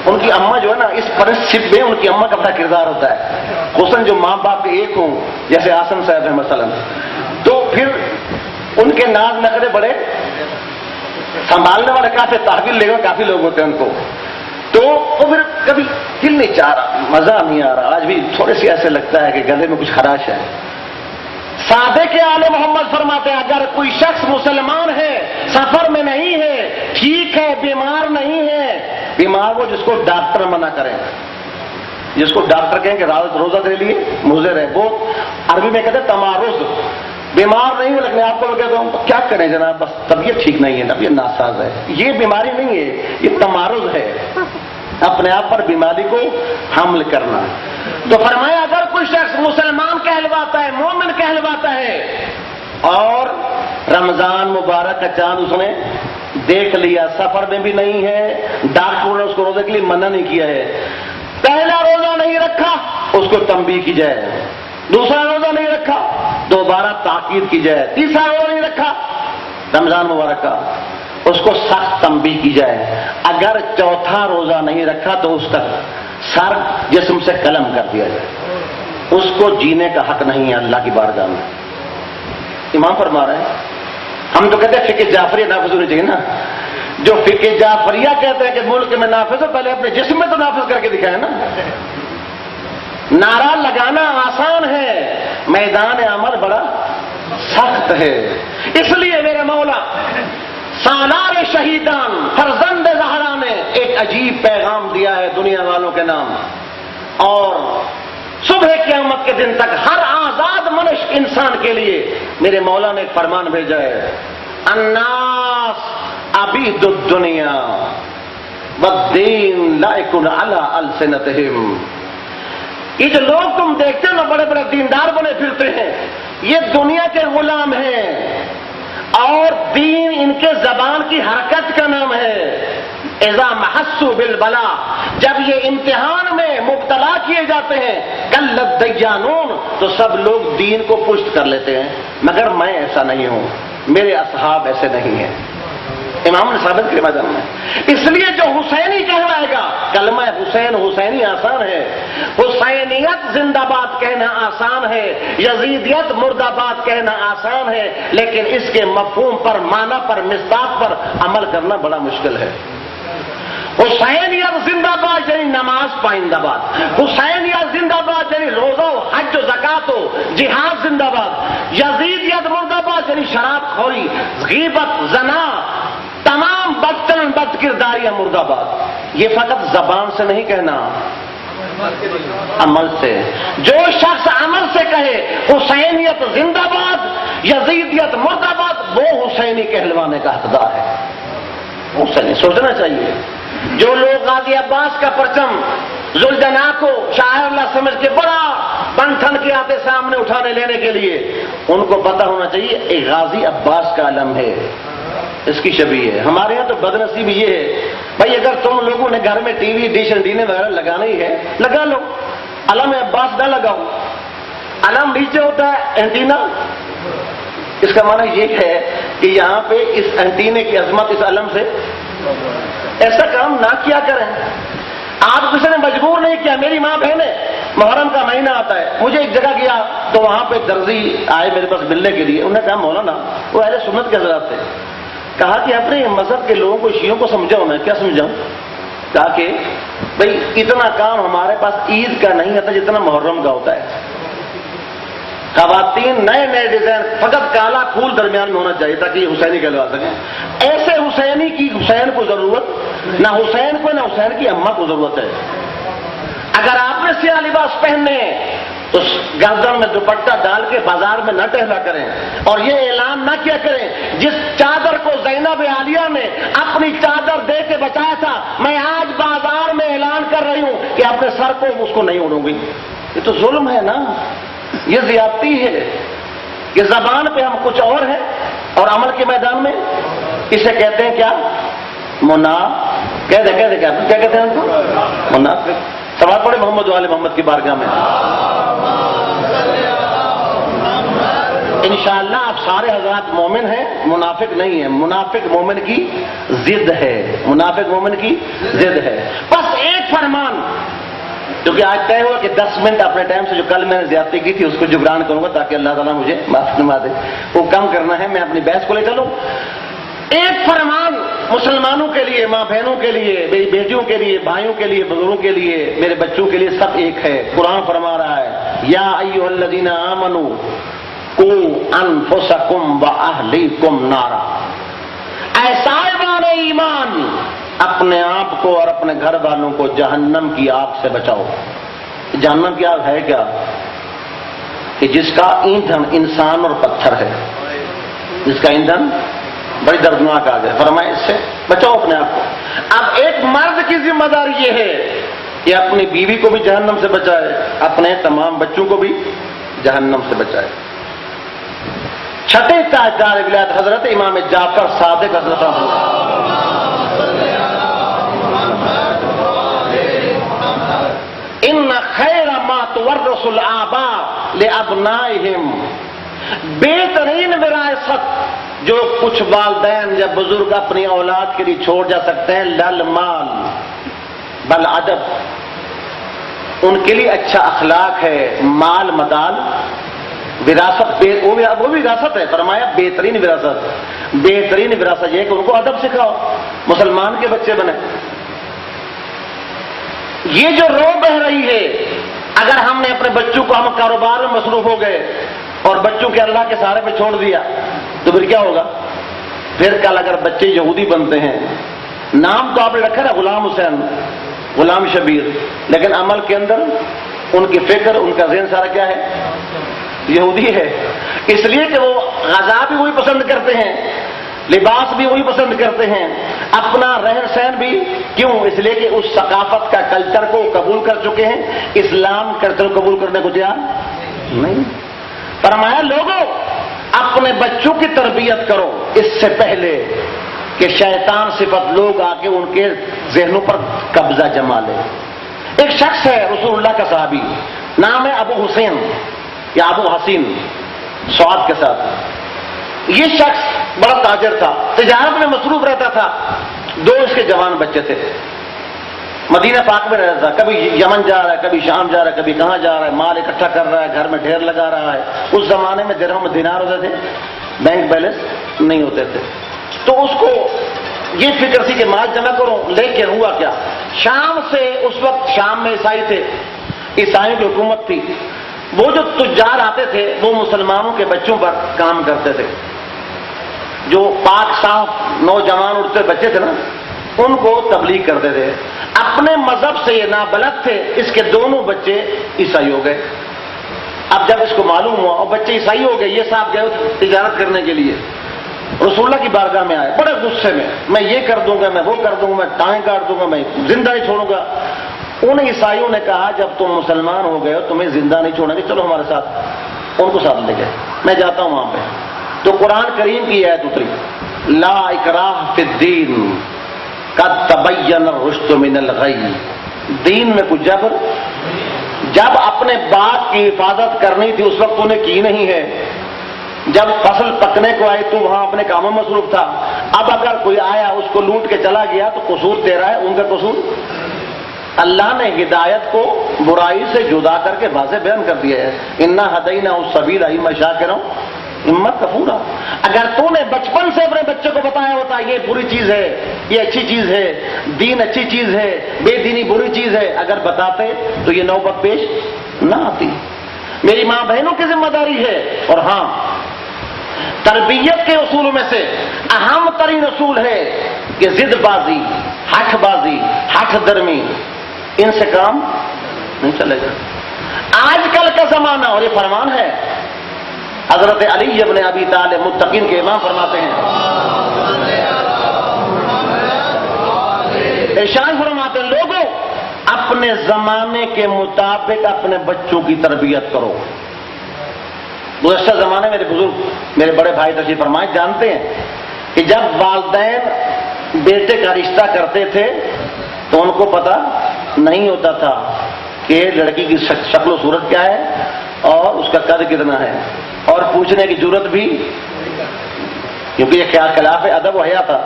ان کی اماں جو ہے نا، اس پرنسشپ میں ان کی اماں کا بڑا کردار ہوتا ہے، خصوصاً جو ماں باپ کے ایک ہوں، جیسے آسن صاحب ہیں مثلا، تو پھر ان کے ناز نخرے بڑے سنبھالنے والے کافی تحویل لے گا، کافی لوگ ہوتے ہیں ان کو، تو پھر کبھی دل نہیں چاہ رہا، مزہ نہیں آ رہا، آج بھی تھوڑے سی ایسے لگتا ہے کہ گلے میں کچھ خراش ہے۔ صادق آل محمد فرماتے ہیں اگر کوئی شخص مسلمان ہے، سفر میں نہیں ہے، ٹھیک ہے، بیمار نہیں ہے، بیمار وہ جس کو ڈاکٹر منع کرے، جس کو ڈاکٹر کہیں کہ روزہ دے لیے مضر ہے، وہ عربی میں کہتے ہیں تمارض، بیمار نہیں ہوں لیکن آپ کو میں کہتا ہوں کیا کریں جناب، بس طبیعت ٹھیک نہیں ہے، طبیعت ناساز ہے، یہ بیماری نہیں ہے، یہ تمارض ہے، اپنے آپ پر بیماری کو حمل کرنا۔ تو فرمایا اگر کوئی شخص مسلمان کہلواتا ہے، مومن کہلواتا ہے، اور رمضان مبارک کا چاند اس نے دیکھ لیا، سفر میں بھی نہیں ہے، ڈاکٹر نے اس کو روزے کے لیے منع نہیں کیا ہے، پہلا روزہ نہیں رکھا اس کو تنبیہ کی جائے، دوسرا روزہ نہیں رکھا دوبارہ تاکید کی جائے، تیسرا روزہ نہیں رکھا رمضان مبارک کا اس کو سخت تنبیہ کی جائے، اگر چوتھا روزہ نہیں رکھا تو اس کا سر جسم سے قلم کر دیا جائے، اس کو جینے کا حق نہیں ہے اللہ کی بارگاہ میں۔ امام فرما رہے ہیں، ہم تو کہتے ہیں فقہ جعفریہ نافذ ہونی چاہیے نا، جو فقہ جعفریہ کہتے ہیں کہ ملک میں نافذ ہو، پہلے اپنے جسم میں تو نافذ کر کے دکھائے نا۔ نعرہ لگانا آسان ہے، میدان عمل بڑا سخت ہے، اس لیے میرے مولا سالار شہیدان فرزند زہرا نے ایک عجیب پیغام دیا ہے دنیا والوں کے نام، اور صبح قیامت کے دن تک ہر آزاد منش انسان کے لیے میرے مولا نے ایک فرمان بھیجا ہے، الناس عبید الدنیا والدین لائق علی السنتہم۔ یہ جو لوگ تم دیکھتے ہیں نا بڑے بڑے دیندار بنے پھرتے ہیں، یہ دنیا کے غلام ہیں، اور دین ان کے زبان کی حرکت کا نام ہے۔ اذا محسوا بالبلا، جب یہ امتحان میں مبتلا کیے جاتے ہیں، قلت دیانون، تو سب لوگ دین کو پشت کر لیتے ہیں، مگر میں ایسا نہیں ہوں، میرے اصحاب ایسے نہیں ہیں۔ امام نے ثابت کیا میدان میں. اس لیے جو حسینی کہلائے گا، کلمہ حسین حسینی آسان ہے، حسینیت زندہ باد کہنا آسان ہے، یزیدیت مرد آباد کہنا آسان ہے، لیکن اس کے مفہوم پر، معنی پر، مصداق پر عمل کرنا بڑا مشکل ہے. حسینیت زندہ باد یعنی نماز پائندہ باد، حسینیت زندہ باد یعنی روزہ و حج و زکات و جہاد زندہ باد، یزیدیت مردہ باد یعنی شراب خوری، غیبت، زنا، تمام بدترین بد کرداریاں مردہ باد. یہ فقط زبان سے نہیں کہنا، عمل سے. جو شخص عمل سے کہے حسینیت زندہ باد، یزیدیت مردہ باد، وہ حسینی کہلوانے کا حقدار ہے. حسینی سوچنا چاہیے. جو لوگ غازی عباس کا پرچم ذوالجناح کو شاعر اللہ سمجھ کے بڑا بن ٹھن کے آتے سامنے اٹھانے لینے کے لیے، ان کو پتہ ہونا چاہیے ایک غازی عباس کا علم ہے، اس کی شبیہ ہے. ہمارے یہاں تو بدنصیبی یہ ہے بھائی، اگر تم لوگوں نے گھر میں ٹی وی ڈش اینٹینے وغیرہ لگانا ہی ہے لگا لو، علم عباس نہ لگاؤ. علم نیچے ہوتا ہے، اینٹینا. اس کا معنی یہ ہے کہ یہاں پہ اس اینٹینے کی عظمت اس علم سے، ایسا کام نہ کیا کریں. آپ کسی نے مجبور نہیں کیا. میری ماں بہن ہے، محرم کا مہینہ آتا ہے، مجھے ایک جگہ گیا تو وہاں پہ درزی آئے میرے پاس ملنے کے لیے. انہوں نے کہا مولانا، وہ اہل سنت کے حضرات تھے، کہا کہ اپنے مذہب کے لوگوں کو، شیعوں کو سمجھاؤ. میں کیا سمجھاؤں؟ کہا کہ بھئی اتنا کام ہمارے پاس عید کا نہیں ہوتا جتنا محرم کا ہوتا ہے. خواتین نئے نئے ڈیزائن، فقط کالا پھول درمیان میں ہونا چاہیے تاکہ یہ حسینی کہلوا سکیں. ایسے حسینی کی حسین کو ضرورت نہ، حسین کو نہ حسین کی اماں کو ضرورت ہے. اگر آپ نے سیاہ لباس پہننے تو گردن میں دوپٹہ ڈال کے بازار میں نہ ٹہلا کریں، اور یہ اعلان نہ کیا کریں جس چادر کو زینب عالیہ نے اپنی چادر دے کے بچایا تھا، میں آج بازار میں اعلان کر رہی ہوں کہ اپنے سر کو اس کو نہیں اڑوں گی. یہ تو ظلم ہے نا، یہ زیادتی ہے. کہ زبان پہ ہم کچھ اور ہیں اور عمل کے میدان میں اسے کہتے ہیں کیا؟ کہتے کیا کہتے ہیں ان کو؟ منافق. سوال پڑے محمد والے محمد کی بارگاہ میں. انشاءاللہ آپ سارے حضرات مومن ہیں، منافق نہیں ہیں. منافق مومن کی ضد ہے، منافق مومن کی ضد ہے. بس ایک فرمان، کیونکہ آج طے ہوا کہ 10 منٹ اپنے ٹائم سے جو کل میں نے زیادتی کی تھی اس کو جبران کروں گا تاکہ اللہ تعالیٰ مجھے معاف فرما دے. وہ کم کرنا ہے، میں اپنی بحث کو لے چلوں. ایک فرمان مسلمانوں کے لیے، ماں بہنوں کے لیے، میری بیٹیوں کے لیے، بھائیوں کے لیے، بزرگوں کے لیے، میرے بچوں کے لیے، سب ایک ہے. قرآن فرما رہا ہے یا ایھا الذین آمنوا قوا انفسکم واہلیکم نارا. اے صاحبان ایمان، اپنے آپ کو اور اپنے گھر والوں کو جہنم کی آگ سے بچاؤ. جہنم کی آگ ہے کیا؟ کہ جس کا ایندھن انسان اور پتھر ہے، جس کا ایندھن بڑی دردناک آگ ہے. فرمائے اس سے بچاؤ اپنے آپ کو. اب ایک مرد کی ذمہ داری یہ ہے کہ اپنی بیوی کو بھی جہنم سے بچائے، اپنے تمام بچوں کو بھی جہنم سے بچائے. چھٹے تاجدار ولایت حضرت امام جعفر صادق حضرت ان خیر ما تورث الآباء لأبنائهم، بہترین وراثت جو کچھ والدین یا بزرگ اپنی اولاد کے لیے چھوڑ جا سکتے ہیں، لل مال بل ادب، ان کے لیے اچھا اخلاق ہے. مال مدال وراثت، وہ بھی وراثت ہے. فرمایا بہترین وراثت. بہترین وراثت یہ کہ ان کو ادب سکھاؤ، مسلمان کے بچے بنے. یہ جو رو بہ رہی ہے، اگر ہم نے اپنے بچوں کو، ہم کاروبار میں مصروف ہو گئے اور بچوں کے اللہ کے سہارے پہ چھوڑ دیا تو پھر کیا ہوگا؟ پھر کل اگر بچے یہودی بنتے ہیں، نام تو آپ نے رکھا نا غلام حسین، غلام شبیر، لیکن عمل کے اندر ان کی فکر، ان کا ذہن سارا کیا ہے؟ یہودی ہے. اس لیے کہ وہ غذا بھی وہی پسند کرتے ہیں، لباس بھی وہی پسند کرتے ہیں، اپنا رہن سہن بھی. کیوں؟ اس لیے کہ اس ثقافت کا کلچر کو قبول کر چکے ہیں، اسلام کلچر قبول کرنے کو تیار نہیں. فرمایا لوگوں اپنے بچوں کی تربیت کرو اس سے پہلے کہ شیطان صفت لوگ آ کے ان کے ذہنوں پر قبضہ جما لے. ایک شخص ہے رسول اللہ کا صحابی، نام ہے ابو حسین یا ابو حسین سعاد کے ساتھ. یہ شخص بڑا تاجر تھا، تجارت میں مصروف رہتا تھا. 2 اس کے جوان بچے تھے. مدینہ پاک میں رہتا تھا، کبھی یمن جا رہا ہے، کبھی شام جا رہا ہے، کبھی کہاں جا رہا ہے، مال اکٹھا کر رہا ہے، گھر میں ڈھیر لگا رہا ہے. اس زمانے میں درہم دینار ہوتے تھے، بینک بیلنس نہیں ہوتے تھے. تو اس کو یہ فکر تھی کہ مال جمع کروں. لیکن ہوا کیا، شام سے، اس وقت شام میں عیسائی تھے، عیسائیوں کی حکومت تھی. وہ جو تجار آتے تھے وہ مسلمانوں کے بچوں پر کام کرتے تھے. جو پاک صاف نوجوان اٹھتے بچے تھے نا، ان کو تبلیغ کرتے تھے. اپنے مذہب سے یہ نابلد تھے. اس کے دونوں بچے عیسائی ہو گئے. اب جب اس کو معلوم ہوا اور بچے عیسائی ہو گئے، یہ صاحب گئے تجارت کرنے کے لیے، رسول اللہ کی بارگاہ میں آئے بڑے غصے میں یہ کر دوں گا، میں وہ کر دوں گا، میں ٹانگ کاٹ دوں گا، میں زندہ نہیں چھوڑوں گا. ان عیسائیوں نے کہا جب تم مسلمان ہو گئے ہو تمہیں زندہ نہیں چھوڑیں گے، چلو ہمارے ساتھ. ان کو ساتھ لے گئے. میں جاتا ہوں وہاں پہ. تو قرآن کریم کی آیت اتری، لا اکراہ فی الدین قد تبین الرشد من الغی. دین میں کچھ جبر، جب اپنے بات کی حفاظت کرنی تھی اس وقت انہیں کی نہیں ہے. جب فصل پکنے کو آئی تو وہاں اپنے کاموں میں مصروف تھا. اب اگر کوئی آیا اس کو لوٹ کے چلا گیا تو قصور تیرا ہے، ان کا قصور. اللہ نے ہدایت کو برائی سے جدا کر کے واضح بیان کر دیا ہے. انا ہدینہ السبیل اما شاکرا اما کفورا. اگر تو نے بچپن سے اپنے بچے کو بتایا ہوتا یہ بری چیز ہے، یہ اچھی چیز ہے، دین اچھی چیز ہے، بے دینی بری چیز ہے، اگر بتاتے تو یہ نوبت پیش نہ آتی. میری ماں بہنوں کی ذمہ داری ہے. اور ہاں، تربیت کے اصولوں میں سے اہم ترین اصول ہے کہ ضد بازی، ہٹھ درمی، ان سے کام نہیں چلے گا. آج کل کا زمانہ، اور یہ فرمان ہے حضرت علی ابن ابی طالب متقین کے امام فرماتے ہیں، ارشاد فرماتے ہیں لوگوں اپنے زمانے کے مطابق اپنے بچوں کی تربیت کرو. گزشتہ زمانے میرے بزرگ، میرے بڑے بھائی تشریف فرمائے، جانتے ہیں کہ جب والدین بیٹے کا رشتہ کرتے تھے تو ان کو پتہ نہیں ہوتا تھا کہ لڑکی کی شکل و صورت کیا ہے اور اس کا قد کتنا ہے، اور پوچھنے کی ضرورت بھی، کیونکہ یہ خلاف ادب و حیا تھا.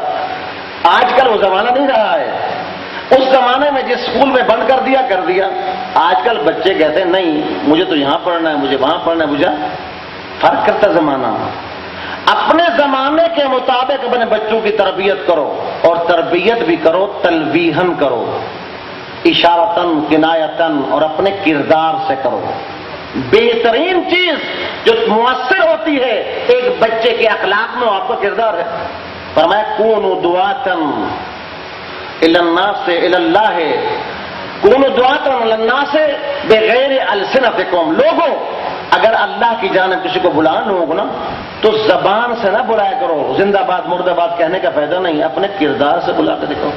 آج کل وہ زمانہ نہیں رہا ہے. اس زمانے میں جس اسکول میں بند کر دیا، آج کل بچے کہتے ہیں نہیں مجھے تو یہاں پڑھنا ہے، مجھے وہاں پڑھنا ہے. مجھے فرق کرتا زمانہ. اپنے زمانے کے مطابق اپنے بچوں کی تربیت کرو، اور تربیت بھی کرو تلویحاً کرو، اشارتاً کنایتاً، اور اپنے کردار سے کرو. بہترین چیز جو مؤثر ہوتی ہے ایک بچے کے اخلاق میں آپ کا کردار ہے. فرمایا کونوا دعاتاً الی الناس الی اللہ، کونوا دعاتاً الی الناس بغیر السنتکم. لوگوں اگر اللہ کی جانب کسی کو بلانا ہوگا نا تو زبان سے نہ بلایا کرو. زندہ باد مردہ باد کہنے کا فائدہ نہیں، اپنے کردار سے بلا کے دکھاؤ.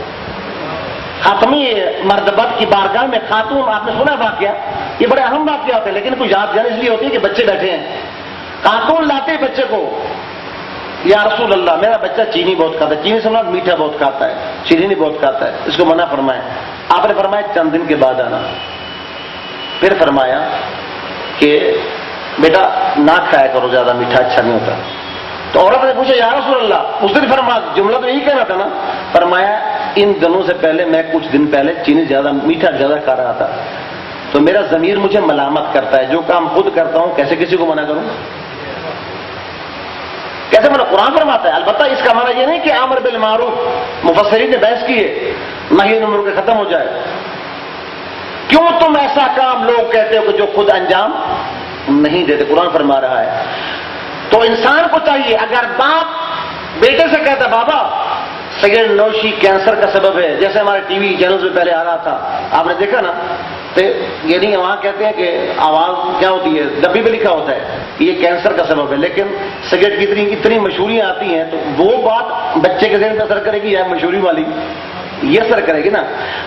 خاتمی مردبت کی بارگاہ میں خاتون، آپ نے سنا واقعہ، یہ بڑے اہم واقعہ ہوتے ہیں لیکن کوئی یاد جان اس لیے ہوتی ہے کہ بچے بیٹھے ہیں. خاتون لاتے بچے کو، یا رسول اللہ میرا بچہ چینی بہت کھاتا ہے، چینی سے مراد میٹھا بہت کھاتا ہے، چینی بہت کھاتا ہے، اس کو منع فرمایا. آپ نے فرمایا چند دن کے بعد آنا. پھر فرمایا کہ بیٹا نہ کھایا کرو زیادہ میٹھا، اچھا نہیں ہوتا. تو عورت نے پوچھا یا رسول اللہ، اس دن فرمایا جملہ تو یہی کہنا تھا نا. فرمایا ان دنوں سے پہلے میں کچھ دن پہلے چینی زیادہ میٹھا زیادہ کھا رہا تھا تو میرا ضمیر مجھے ملامت کرتا ہے. جو کام خود کرتا ہوں کیسے کسی کو منع کروں؟ کیسے منع؟ قرآن فرماتا ہے. البتہ اس کا معنی یہ نہیں کہ امر بالمعروف، مفسرین نے بحث کی ہے، نہی عن المنکر ختم ہو جائے. کیوں تم ایسا کام لوگ کہتے ہو کہ جو خود انجام نہیں دیتے؟ قرآن فرما رہا ہے. تو انسان کو چاہیے، اگر باپ بیٹے سے کہتا بابا سگریٹ نوشی کینسر کا سبب ہے، جیسے ہمارے ٹی وی چینلز میں پہلے آ رہا تھا، آپ نے دیکھا نا، تو یہ نہیں وہاں کہتے ہیں کہ آواز کیا ہوتی ہے، ڈبی پہ لکھا ہوتا ہے کہ یہ کینسر کا سبب ہے، لیکن سگریٹ کی اتنی مشہوریاں آتی ہیں تو وہ بات بچے کے ذہن پہ اثر کرے گی یا مشہوری والی یہ اثر کرے گی نا.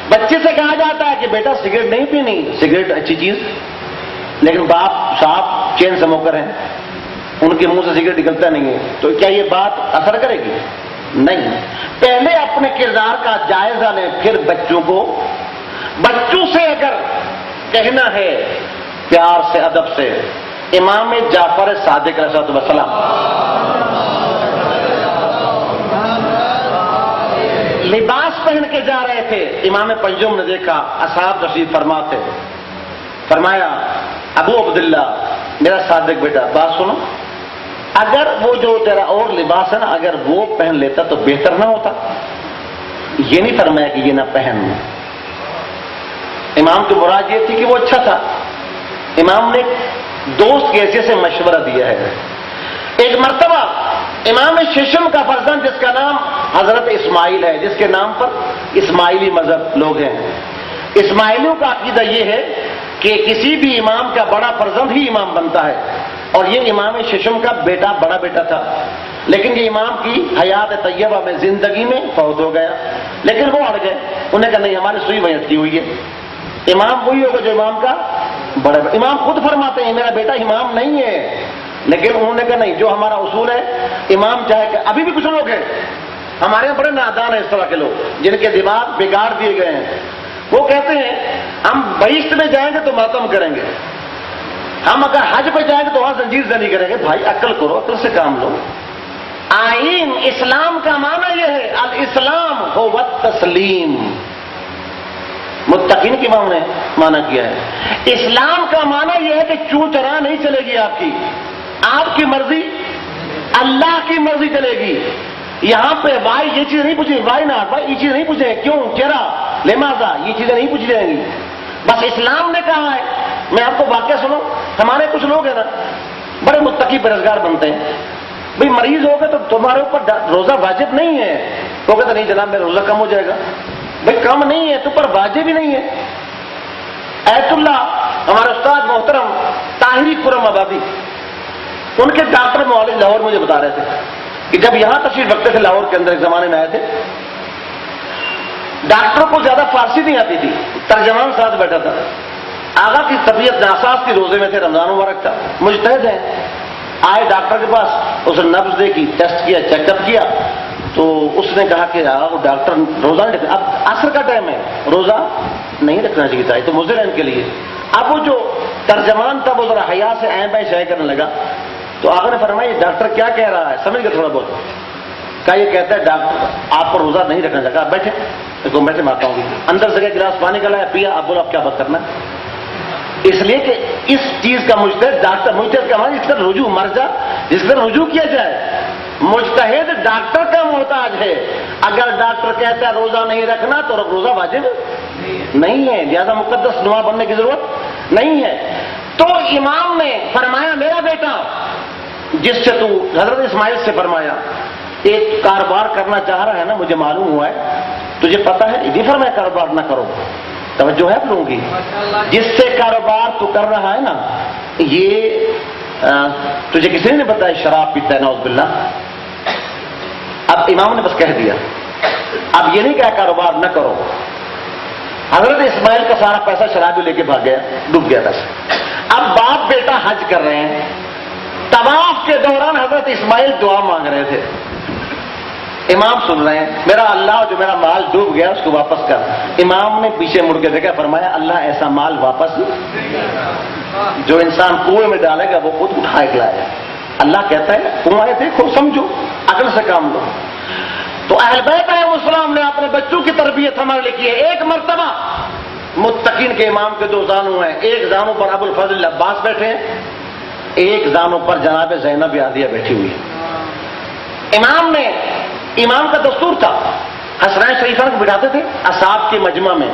بچے سے کہا جاتا ہے کہ بیٹا سگریٹ نہیں پینی، سگریٹ اچھی چیز، لیکن باپ صاحب چین سے موکر ہیں، ان کے منہ سے سگریٹ نکلتا نہیں ہے، تو کیا یہ بات اثر کرے گی؟ نہیں. پہلے اپنے کردار کا جائزہ لیں، پھر بچوں سے اگر کہنا ہے پیار سے ادب سے. امام جعفر صادق علیہ السلام لباس پہن کے جا رہے تھے، امام پنجم نے دیکھا، اصحاب تشریف فرما تھے، فرمایا ابو عبداللہ میرا صادق بیٹا بات سنو، اگر وہ جو تیرا اور لباس ہے نا اگر وہ پہن لیتا تو بہتر نہ ہوتا؟ یہ نہیں فرمایا کہ یہ نہ پہن، امام کی مراد یہ تھی کہ وہ اچھا تھا، امام نے دوست کی حیثیت سے مشورہ دیا ہے۔ ایک مرتبہ امام ششم کا فرزند جس کا نام حضرت اسماعیل ہے، جس کے نام پر اسماعیلی مذہب لوگ ہیں، اسماعیلیوں کا عقیدہ یہ ہے کہ کسی بھی امام کا بڑا فرزند ہی امام بنتا ہے، اور یہ امام ششم کا بیٹا بڑا بیٹا تھا، لیکن یہ امام کی حیات طیبہ میں زندگی میں فوت ہو گیا، لیکن وہ اڑ گئے، انہیں کہا نہیں ہماری سوئی بیعت کی ہوئی ہے، امام وہی ہوگا جو امام کا بڑا بیٹا۔ امام خود فرماتے ہیں میرا بیٹا امام نہیں ہے، لیکن انہوں نے کہا نہیں جو ہمارا اصول ہے امام چاہے کہ ابھی بھی کچھ لوگ ہیں ہمارے یہاں بڑے نادان ہیں اس طرح کے لوگ جن کے دماغ بگاڑ دیے گئے ہیں، وہ کہتے ہیں ہم بہشت میں جائیں گے تو ماتم کریں گے، ہم اگر حج پہ جائیں گے تو وہاں زنجیر زنی کریں گے۔ بھائی عقل کرو، عقل سے کام لو۔ آئین اسلام کا معنی یہ ہے الاسلام هو التسلیم، متقین کی امام نے معنی کیا ہے، اسلام کا معنی یہ ہے کہ چوں چرا نہیں چلے گی آپ کی مرضی اللہ کی مرضی چلے گی۔ یہاں پہ وائی یہ چیز نہیں پوچھیں، وائی ناٹ بھائی یہ چیز نہیں پوچھیں، کیوں چرا لماذا یہ چیزیں نہیں پوچھی جائیں گی، بس اسلام نے کہا ہے۔ میں آپ کو واقعہ سنوں، ہمارے کچھ لوگ ہیں نا بڑے متقی پرہیزگار بنتے ہیں، بھئی مریض ہو گئے تو تمہارے اوپر روزہ واجب نہیں ہے، وہ کہتے نہیں جناب میرا روزہ کم ہو جائے گا، بھئی کم نہیں ہے تو پر واجب ہی نہیں ہے۔ ایت اللہ ہمارے استاد محترم طاہری کرم آبادی، ان کے ڈاکٹر معالج لاہور مجھے بتا رہے تھے کہ جب یہاں تشریف رکھتے تھے لاہور کے اندر ایک زمانے میں آئے تھے، ڈاکٹروں کو زیادہ فارسی نہیں آتی تھی، ترجمان ساتھ بیٹھا تھا، آغا کی طبیعت ناساز کی، روزے میں تھے، رمضان مبارک تھا، مجتہد ہیں، آئے ڈاکٹر کے پاس، اس نے نبض دیکھی، ٹیسٹ کیا، چیک اپ کیا، تو اس نے کہا کہ وہ ڈاکٹر روزہ نہیں رکھنا، اب عصر کا ٹائم ہے، روزہ نہیں رکھنا چاہیے تھا، یہ تو مضر ہے ان کے لیے۔ اب وہ جو ترجمان تھا وہ ذرا حیا سے عین بین شائع کرنے لگا، تو آقا نے فرمایا یہ ڈاکٹر کیا کہہ رہا ہے، سمجھ گئے تھوڑا بہت؟ کہا یہ کہتا ہے ڈاکٹر آپ کو روزہ نہیں رکھنا چاہیے، بیٹھے دیکھو بیٹھے مارتا ہوں، اندر سے گلاس پانی کا لایا پیا، آپ بولو آپ کیا بات کرنا ہے، اس لیے کہ اس چیز کا مجتہد ڈاکٹر، مجتہد کا معنی جس پر رجوع مرجع جس پر رجوع کیا جائے، مجتہد ڈاکٹر کا محتاج ہے، اگر ڈاکٹر کہتا ہے روزہ نہیں رکھنا تو روزہ واجب نہیں ہے، لہذا مقدس نما بننے کی ضرورت نہیں ہے۔ تو امام نے فرمایا میرا بیٹا جس سے تو حضرت اسماعیل سے فرمایا ایک کاروبار کرنا چاہ رہا ہے نا، مجھے معلوم ہوا ہے تجھے پتا ہے، یہ فرمایا کاروبار نہ کرو، توجہ ہے لوں گی، جس سے کاروبار تو کر رہا ہے نا یہ تجھے کسی نے بتایا شراب پیتا ہے نعوذ باللہ، اب امام نے بس کہہ دیا، اب یہ نہیں کہا کاروبار نہ کرو۔ حضرت اسماعیل کا سارا پیسہ شرابی لے کے بھاگ گیا، ڈوب گیا تھا۔ اب باپ بیٹا حج کر رہے ہیں، طواف کے دوران حضرت اسماعیل دعا مانگ رہے تھے، امام سن رہے ہیں میرا اللہ جو میرا مال ڈوب گیا اس کو واپس کر۔ امام نے پیچھے مڑ کے دیکھا، فرمایا اللہ ایسا مال واپس جو انسان کنویں میں ڈالے گا وہ خود اٹھا کے لائے گا۔ اللہ کہتا ہے کنویں دیکھو سمجھو، عقل سے کام لو۔ تو اہل بیت علیہ السلام نے اپنے بچوں کی تربیت ہمارے لیے کی ہے۔ ایک مرتبہ متقین کے امام کے دو زانو ہیں، ایک زانو پر ابو الفضل عباس بیٹھے ہیں، ایک زانو پر جناب زینب عادیہ بیٹھی ہوئی ہے۔ امام کا دستور تھا حسنین شریفین کو بٹھاتے تھے اصحاب کے مجمع میں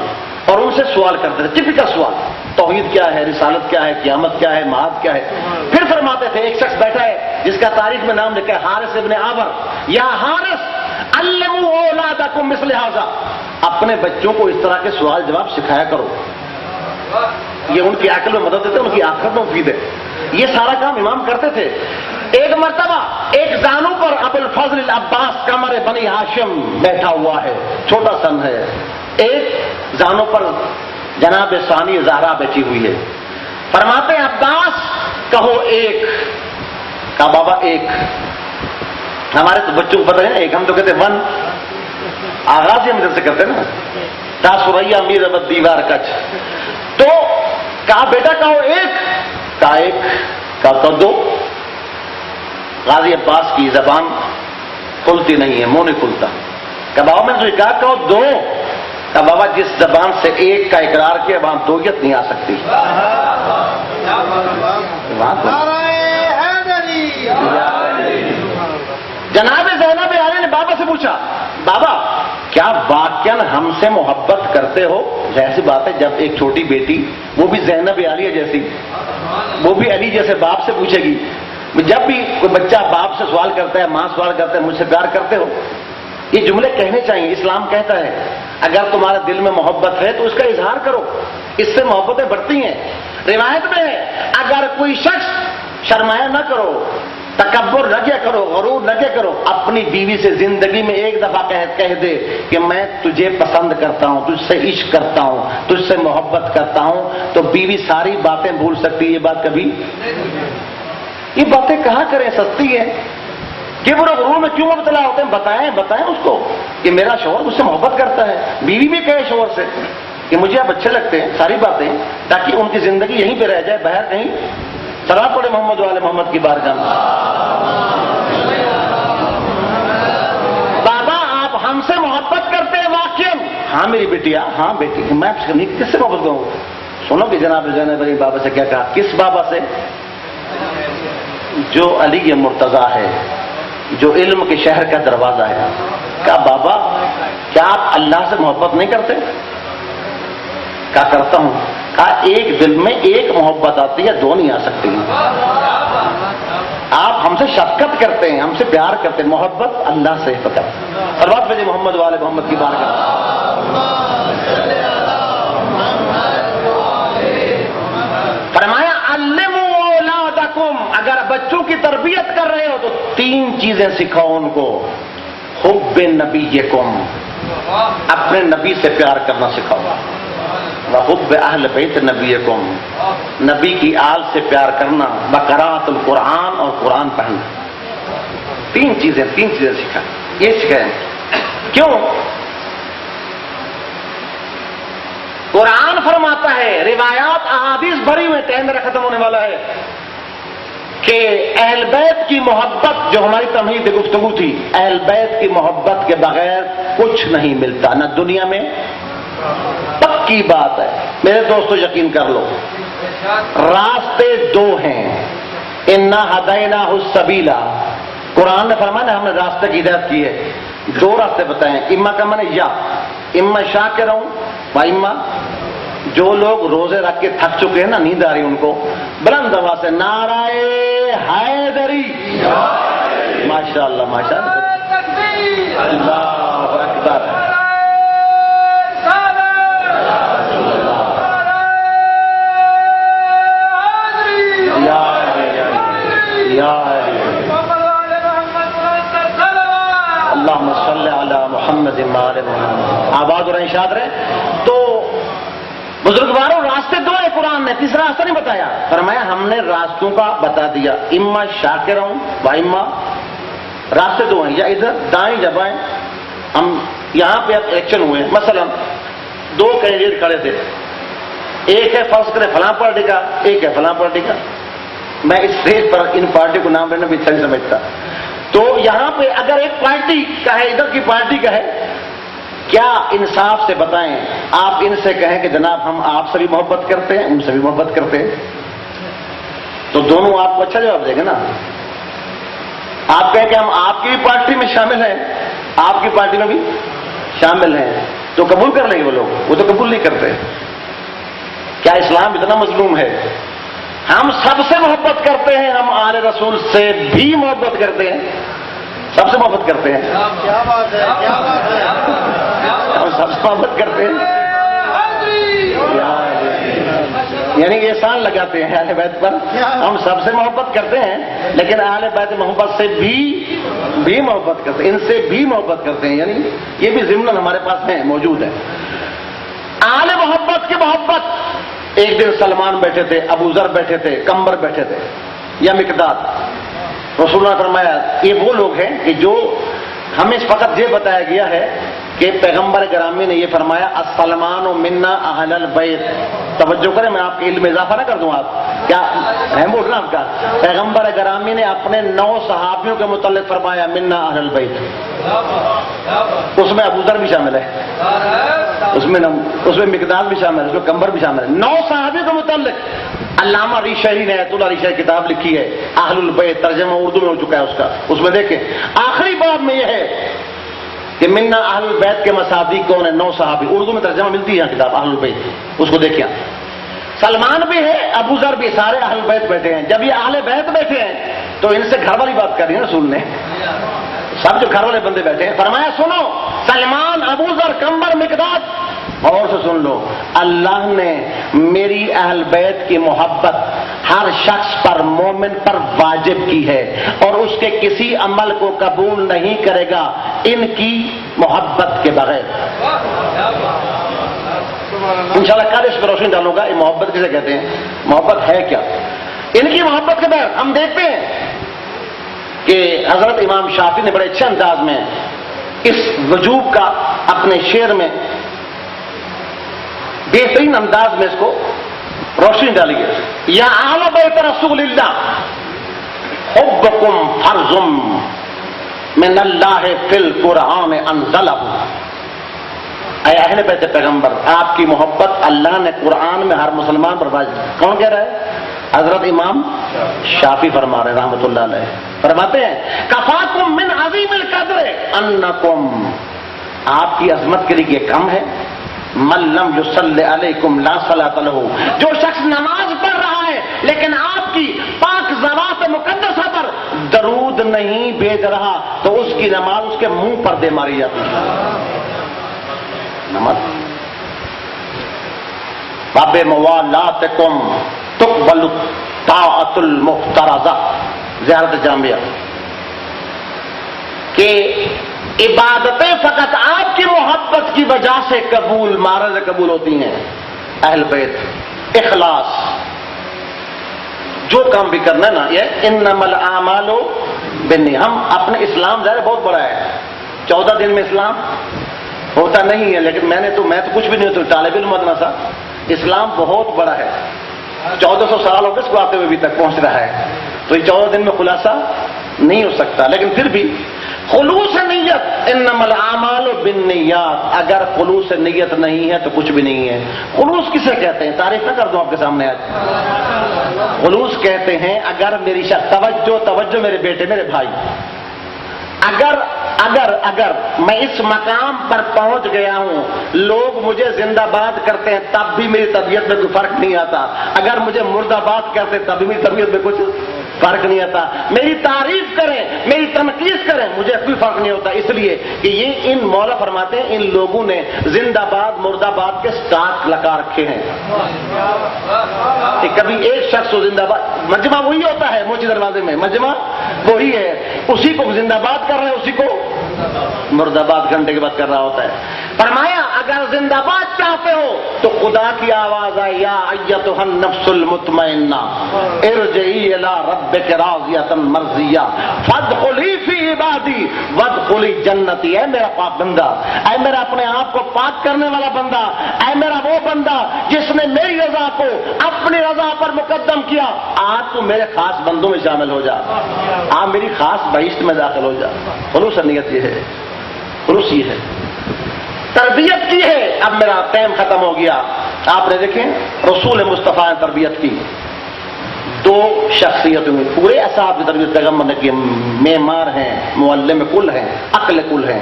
اور ان سے سوال کرتے تھے، ٹپیکل سوال، توحید کیا ہے، رسالت کیا ہے، قیامت کیا ہے، معاد کیا ہے۔ پھر فرماتے تھے ایک شخص بیٹھا ہے جس کا تاریخ میں نام لکھا ہے حارث ابن عامر، یا حارث علموا اولادکم مثل ھذا، اپنے بچوں کو اس طرح کے سوال جواب سکھایا کرو، یہ ان کی عقل میں مدد دیتے ہیں، ان کی آخرت میں مفید ہے۔ یہ سارا کام امام کرتے تھے۔ ایک مرتبہ ایک زانو پر ابو الفضل العباس قمر بنی ہاشم بیٹھا ہوا ہے، چھوٹا سن ہے، ایک زانو پر جناب ثانی زہرا بیٹھی ہوئی ہے۔ فرماتے ہیں عباس کہو ایک، کہا بابا ایک، ہمارے تو بچوں کو پتہ ہے ایک، ہم تو کہتے ون، آغاز ہی ہم سے کرتے نا، تا سوریا میر ابد دیوار کچھ، تو کہا بیٹا کہو ایک، کہا ایک، کہا دو۔ غازی عباس کی زبان کھلتی نہیں ہے، منہ نہیں کھلتا، کہ بابا میں نے تو کہا کہو دو، کہ بابا جس زبان سے ایک کا اقرار کیا وہاں دویت نہیں آ سکتی. جناب زینب عالیہ نے بابا سے پوچھا بابا کیا واقعاً ہم سے محبت کرتے ہو؟ ایسی بات ہے جب ایک چھوٹی بیٹی وہ بھی زینب عالیہ جیسی وہ بھی علی جیسے باپ سے پوچھے گی، جب بھی کوئی بچہ باپ سے سوال کرتا ہے ماں سوال کرتا ہے مجھ سے پیار کرتے ہو، یہ جملے کہنے چاہیے. اسلام کہتا ہے اگر تمہارے دل میں محبت ہے تو اس کا اظہار کرو، اس سے محبتیں بڑھتی ہیں. روایت میں ہے اگر کوئی شخص شرمایا نہ کرو، تکبر نہ کیا کرو، غرور نہ کیا کرو، اپنی بیوی سے زندگی میں ایک دفعہ کہہ دے کہ میں تجھے پسند کرتا ہوں، تجھ سے عشق کرتا ہوں، تجھ سے محبت کرتا ہوں، تو بیوی ساری باتیں بھول سکتی ہے. یہ بات کبھی یہ باتیں کہاں کریں، سستی ہے. کہ وہ غرور میں کیوں مبتلا ہوتے ہیں؟ بتائیں اس کو کہ میرا شوہر مجھ سے محبت کرتا ہے. بیوی بھی کہے شوہر سے کہ مجھے اب اچھے لگتے ہیں، ساری باتیں، تاکہ ان کی زندگی یہیں پہ رہ جائے، باہر کہیں. صلاۃ پڑھے محمد والے محمد کی بارگاہ میں. بابا آپ ہم سے محبت کرتے ہیں واقعی؟ ہاں میری بیٹیا، ہاں بیٹی. میں کس سے محبت کروں؟ سنو کہ جناب زینب علی بابا سے کیا کہا. کس بابا سے؟ جو علی مرتضیٰ ہے، جو علم کے شہر کا دروازہ ہے. کہا بابا کیا آپ اللہ سے محبت نہیں کرتے؟ کیا کرتا ہوں. کہا ایک دل میں ایک محبت آتی ہے، دو نہیں آ سکتی. آپ ہم سے شفقت کرتے ہیں، ہم سے پیار کرتے ہیں، محبت اللہ سے فقط. صلوات بھیجے محمد والے محمد کی بارگاہ. فرمایا علموا اولادکم، اگر بچوں کی تربیت کر رہے ہو تو تین چیزیں سکھاؤ ان کو. حب نبیکم، اپنے نبی سے پیار کرنا سکھاؤ. وحب اہل بیت نبیکم، نبی کی آل سے پیار کرنا. بقراءۃ القرآن، اور قرآن پڑھنا. تین چیزیں سکھا. یہ سکھائیں. کیوں؟ قرآن فرماتا ہے، روایات احادیث بھری ہوئے، ٹائم میرا ختم ہونے والا ہے، کہ اہل بیت کی محبت، جو ہماری تمہید گفتگو تھی، اہل بیت کی محبت کے بغیر کچھ نہیں ملتا، نہ دنیا میں. پکی بات ہے میرے دوستو، یقین کر لو. راستے دو ہیں. انا ہدیناہ السبیل، قرآن نے فرمایا نا ہم نے راستے کی ہدایت کی ہے. دو راستے بتائیں. اما کا معنی یا، اما شاکر ہوں و اما، جو لوگ روزے رکھ کے تھک چکے ہیں نا، نیند آ رہی ان کو، بلند آواز سے نعرہ حیدری. ماشاء اللہ ماشاء اللہ، اللہ اکبر. اللہم صلی علی محمد وآل محمد. آباد اور انشاد رہے. تو بزرگواروں راستے دو ہیں قرآن نے، تیسرا راستہ نہیں بتایا. فرمایا ہم نے راستوں کا بتا دیا، اما شاکر ہوں و اما. راستے دو ہیں، یا ادھر دائیں یا بائیں. ہم یہاں پہ اب الیکشن ہوئے، مثلا دو کینڈیڈیٹ کھڑے تھے، ایک ہے فرض کرے فلاں پارٹی کا، ایک ہے فلاں پارٹی کا. میں اس اسٹیج پر ان پارٹی کو نام لینا بھی اچھا نہیں سمجھتا. تو یہاں پہ اگر ایک پارٹی کا ہے، ادھر کی پارٹی کا ہے، کیا انصاف سے بتائیں، آپ ان سے کہیں کہ جناب ہم آپ سے بھی محبت کرتے ہیں، ان سے بھی محبت کرتے ہیں، تو دونوں آپ کو اچھا جواب دیں گے نا. آپ کہیں کہ ہم آپ کی بھی پارٹی میں شامل ہیں، آپ کی پارٹی میں بھی شامل ہیں، تو قبول کر لیں گے وہ لوگ. وہ تو قبول نہیں کرتے. کیا اسلام اتنا مظلوم ہے؟ ہم سب سے محبت کرتے ہیں، ہم آل رسول سے بھی محبت کرتے ہیں، سب سے محبت کرتے ہیں. کیا بات ہے، کیا بات ہے. ہم سب سے محبت کرتے ہیں، یعنی احسان لگاتے ہیں اہل بیت پر. ہم سب سے محبت کرتے ہیں لیکن اہل بیت محبت سے بھی محبت کرتے ہیں، ان سے بھی محبت کرتے ہیں. یعنی یہ بھی ضمن ہمارے پاس ہے، موجود ہے. اہل محبت کی محبت. ایک دن سلمان بیٹھے تھے، ابو ذر بیٹھے تھے، کمبر بیٹھے تھے، یا مقداد. رسول اللہ نے فرمایا یہ وہ لوگ ہیں کہ جو ہمیں فقط یہ بتایا گیا ہے کہ کہ پیغمبر گرامی نے یہ فرمایا السلمان منا اہل البیت. توجہ کریں, میں آپ کے علم میں اضافہ نہ کر دوں. آپ کیا ہے بول رہا آپ کا؟ پیغمبر گرامی نے اپنے 9 صحابیوں کے متعلق فرمایا منا اہل البیت. اس میں ابو ذر بھی شامل ہے, اس میں مقداد بھی شامل ہے, اس میں کمبر بھی شامل ہے. 9 صحابیوں کے متعلق علامہ ریشہری نے آیت اللہ ریشہری کتاب لکھی ہے اہل البیت, ترجمہ اردو میں ہو چکا ہے اس کا. اس میں دیکھیں آخری باب میں یہ ہے کہ منا اہل البیت کے مصادیق کون ہیں؟ 9 صحابی. اردو میں ترجمہ ملتی ہے کتاب اہل البیت, اس کو دیکھیں. سلمان بھی ہے, ابو ذر بھی, سارے اہل بیت بیٹھے ہیں. جب یہ اہل بیت بیٹھے ہیں تو ان سے گھر والی بات کر رہی ہے رسول نے, سب جو گھر والے بندے بیٹھے ہیں. فرمایا سنو, سلمان, ابو ذر, کمبر, مقداد, اور سے سن لو, اللہ نے میری اہل بیت کی محبت ہر شخص پر, مومن پر واجب کی ہے, اور اس کے کسی عمل کو قبول نہیں کرے گا ان کی محبت کے بغیر. انشاءاللہ کل اس پر روشنی ڈالوں گا یہ محبت کسے کہتے ہیں, محبت ہے کیا. ان کی محبت کے بغیر ہم دیکھتے ہیں کہ حضرت امام شافعی نے بڑے اچھے انداز میں اس وجوب کا اپنے شعر میں بہترین انداز میں اس کو روشنی ڈالی ہے. یا اہل بیت رسول اللہ حبکم فرض من اللہ فی القرآن انزلہ. اے اہل بیت پیغمبر, آپ کی محبت اللہ نے قرآن میں ہر مسلمان پر واجب. کون کہہ رہا ہے؟ حضرت امام شافعی فرما رہے رحمۃ اللہ علیہ. فرماتے ہیں کفاکم من عظیم القدر انکم, آپ کی عظمت کے لیے یہ کم ہے, من لم یصلی علیکم لا صلاۃ لہ, جو شخص نماز پڑھ رہا ہے لیکن آپ کی پاک ذوات مقدسہ پر درود نہیں بھیج رہا تو اس کی نماز اس کے منہ پر دے ماری جاتی ہے. نماز باب موالاتکم تقبل طاعت المفترضہ, زیارت جامعہ, کہ عبادتیں فقط آپ کی محبت کی وجہ سے قبول, مہارز قبول ہوتی ہیں. اہل بیت, اخلاص, جو کام بھی کرنا ہے نا, یہ انما الاعمال بالنیات. ہم اپنے اسلام ظاہر بہت بڑا ہے, 14 دن میں اسلام ہوتا نہیں ہے, لیکن میں تو کچھ بھی نہیں ہوتا, طالب علم مدرسہ. اسلام بہت بڑا ہے, 1400 سال ہو گئے اس کو آتے ہوئے ابھی تک پہنچ رہا ہے, تو یہ 14 دن میں خلاصہ نہیں ہو سکتا. لیکن پھر بھی خلوص نیت, انما الاعمال بالنیات, اگر خلوص نیت نہیں ہے تو کچھ بھی نہیں ہے. خلوص کسے کہتے ہیں؟ تعریف نہ کر دوں آپ کے سامنے آج. خلوص کہتے ہیں اگر میری توجہ میرے بیٹے, میرے بھائی, اگر میں اس مقام پر پہنچ گیا ہوں, لوگ مجھے زندہ باد کرتے ہیں تب بھی میری طبیعت میں کوئی فرق نہیں آتا, اگر مجھے مردہ باد کرتے تب بھی میری طبیعت میں کچھ فرق نہیں آتا, میری تعریف کریں, میری تنقید کریں, مجھے کوئی فرق نہیں ہوتا, اس لیے کہ یہ ان مولا فرماتے ہیں ان لوگوں نے زندہ باد مردہ باد کے سٹاک لگا رکھے ہیں. کہ کبھی ایک شخص کو زندہ باد, مجمع وہی ہوتا ہے موچی دروازے میں, مجمع وہی ہے, اسی کو زندہ باد کر رہے ہیں, اسی کو مرد آباد گھنٹے کے بعد کر رہا ہوتا ہے. فرمایا اگر زندہ باد چاہتے ہو تو خدا کی آواز آئے, یا ایتھا النفس المطمئنہ ارجعی الی ربک راضیۃ مرضیہ فادخلی فی عبادی وادخلی جنتی. اے میرا پاک بندہ, اے میرا اپنے آپ کو پاک کرنے والا بندہ, اے میرا وہ بندہ جس نے میری رضا کو اپنی رضا پر مقدم کیا, آج تو میرے خاص بندوں میں شامل ہو جا, آپ میری خاص بہشت میں داخل ہو جا. خلوص نیت یہ ہے, خلوص یہ ہے. تربیت کی ہے. اب میرا ٹائم ختم ہو گیا. آپ نے دیکھیں رسول مصطفیٰ نے تربیت کی, 2 شخصیتوں میں پورے اصحاب کی تربیت پیغمبر نے کی. معمار ہیں, معلم کل ہیں, عقل کل ہیں,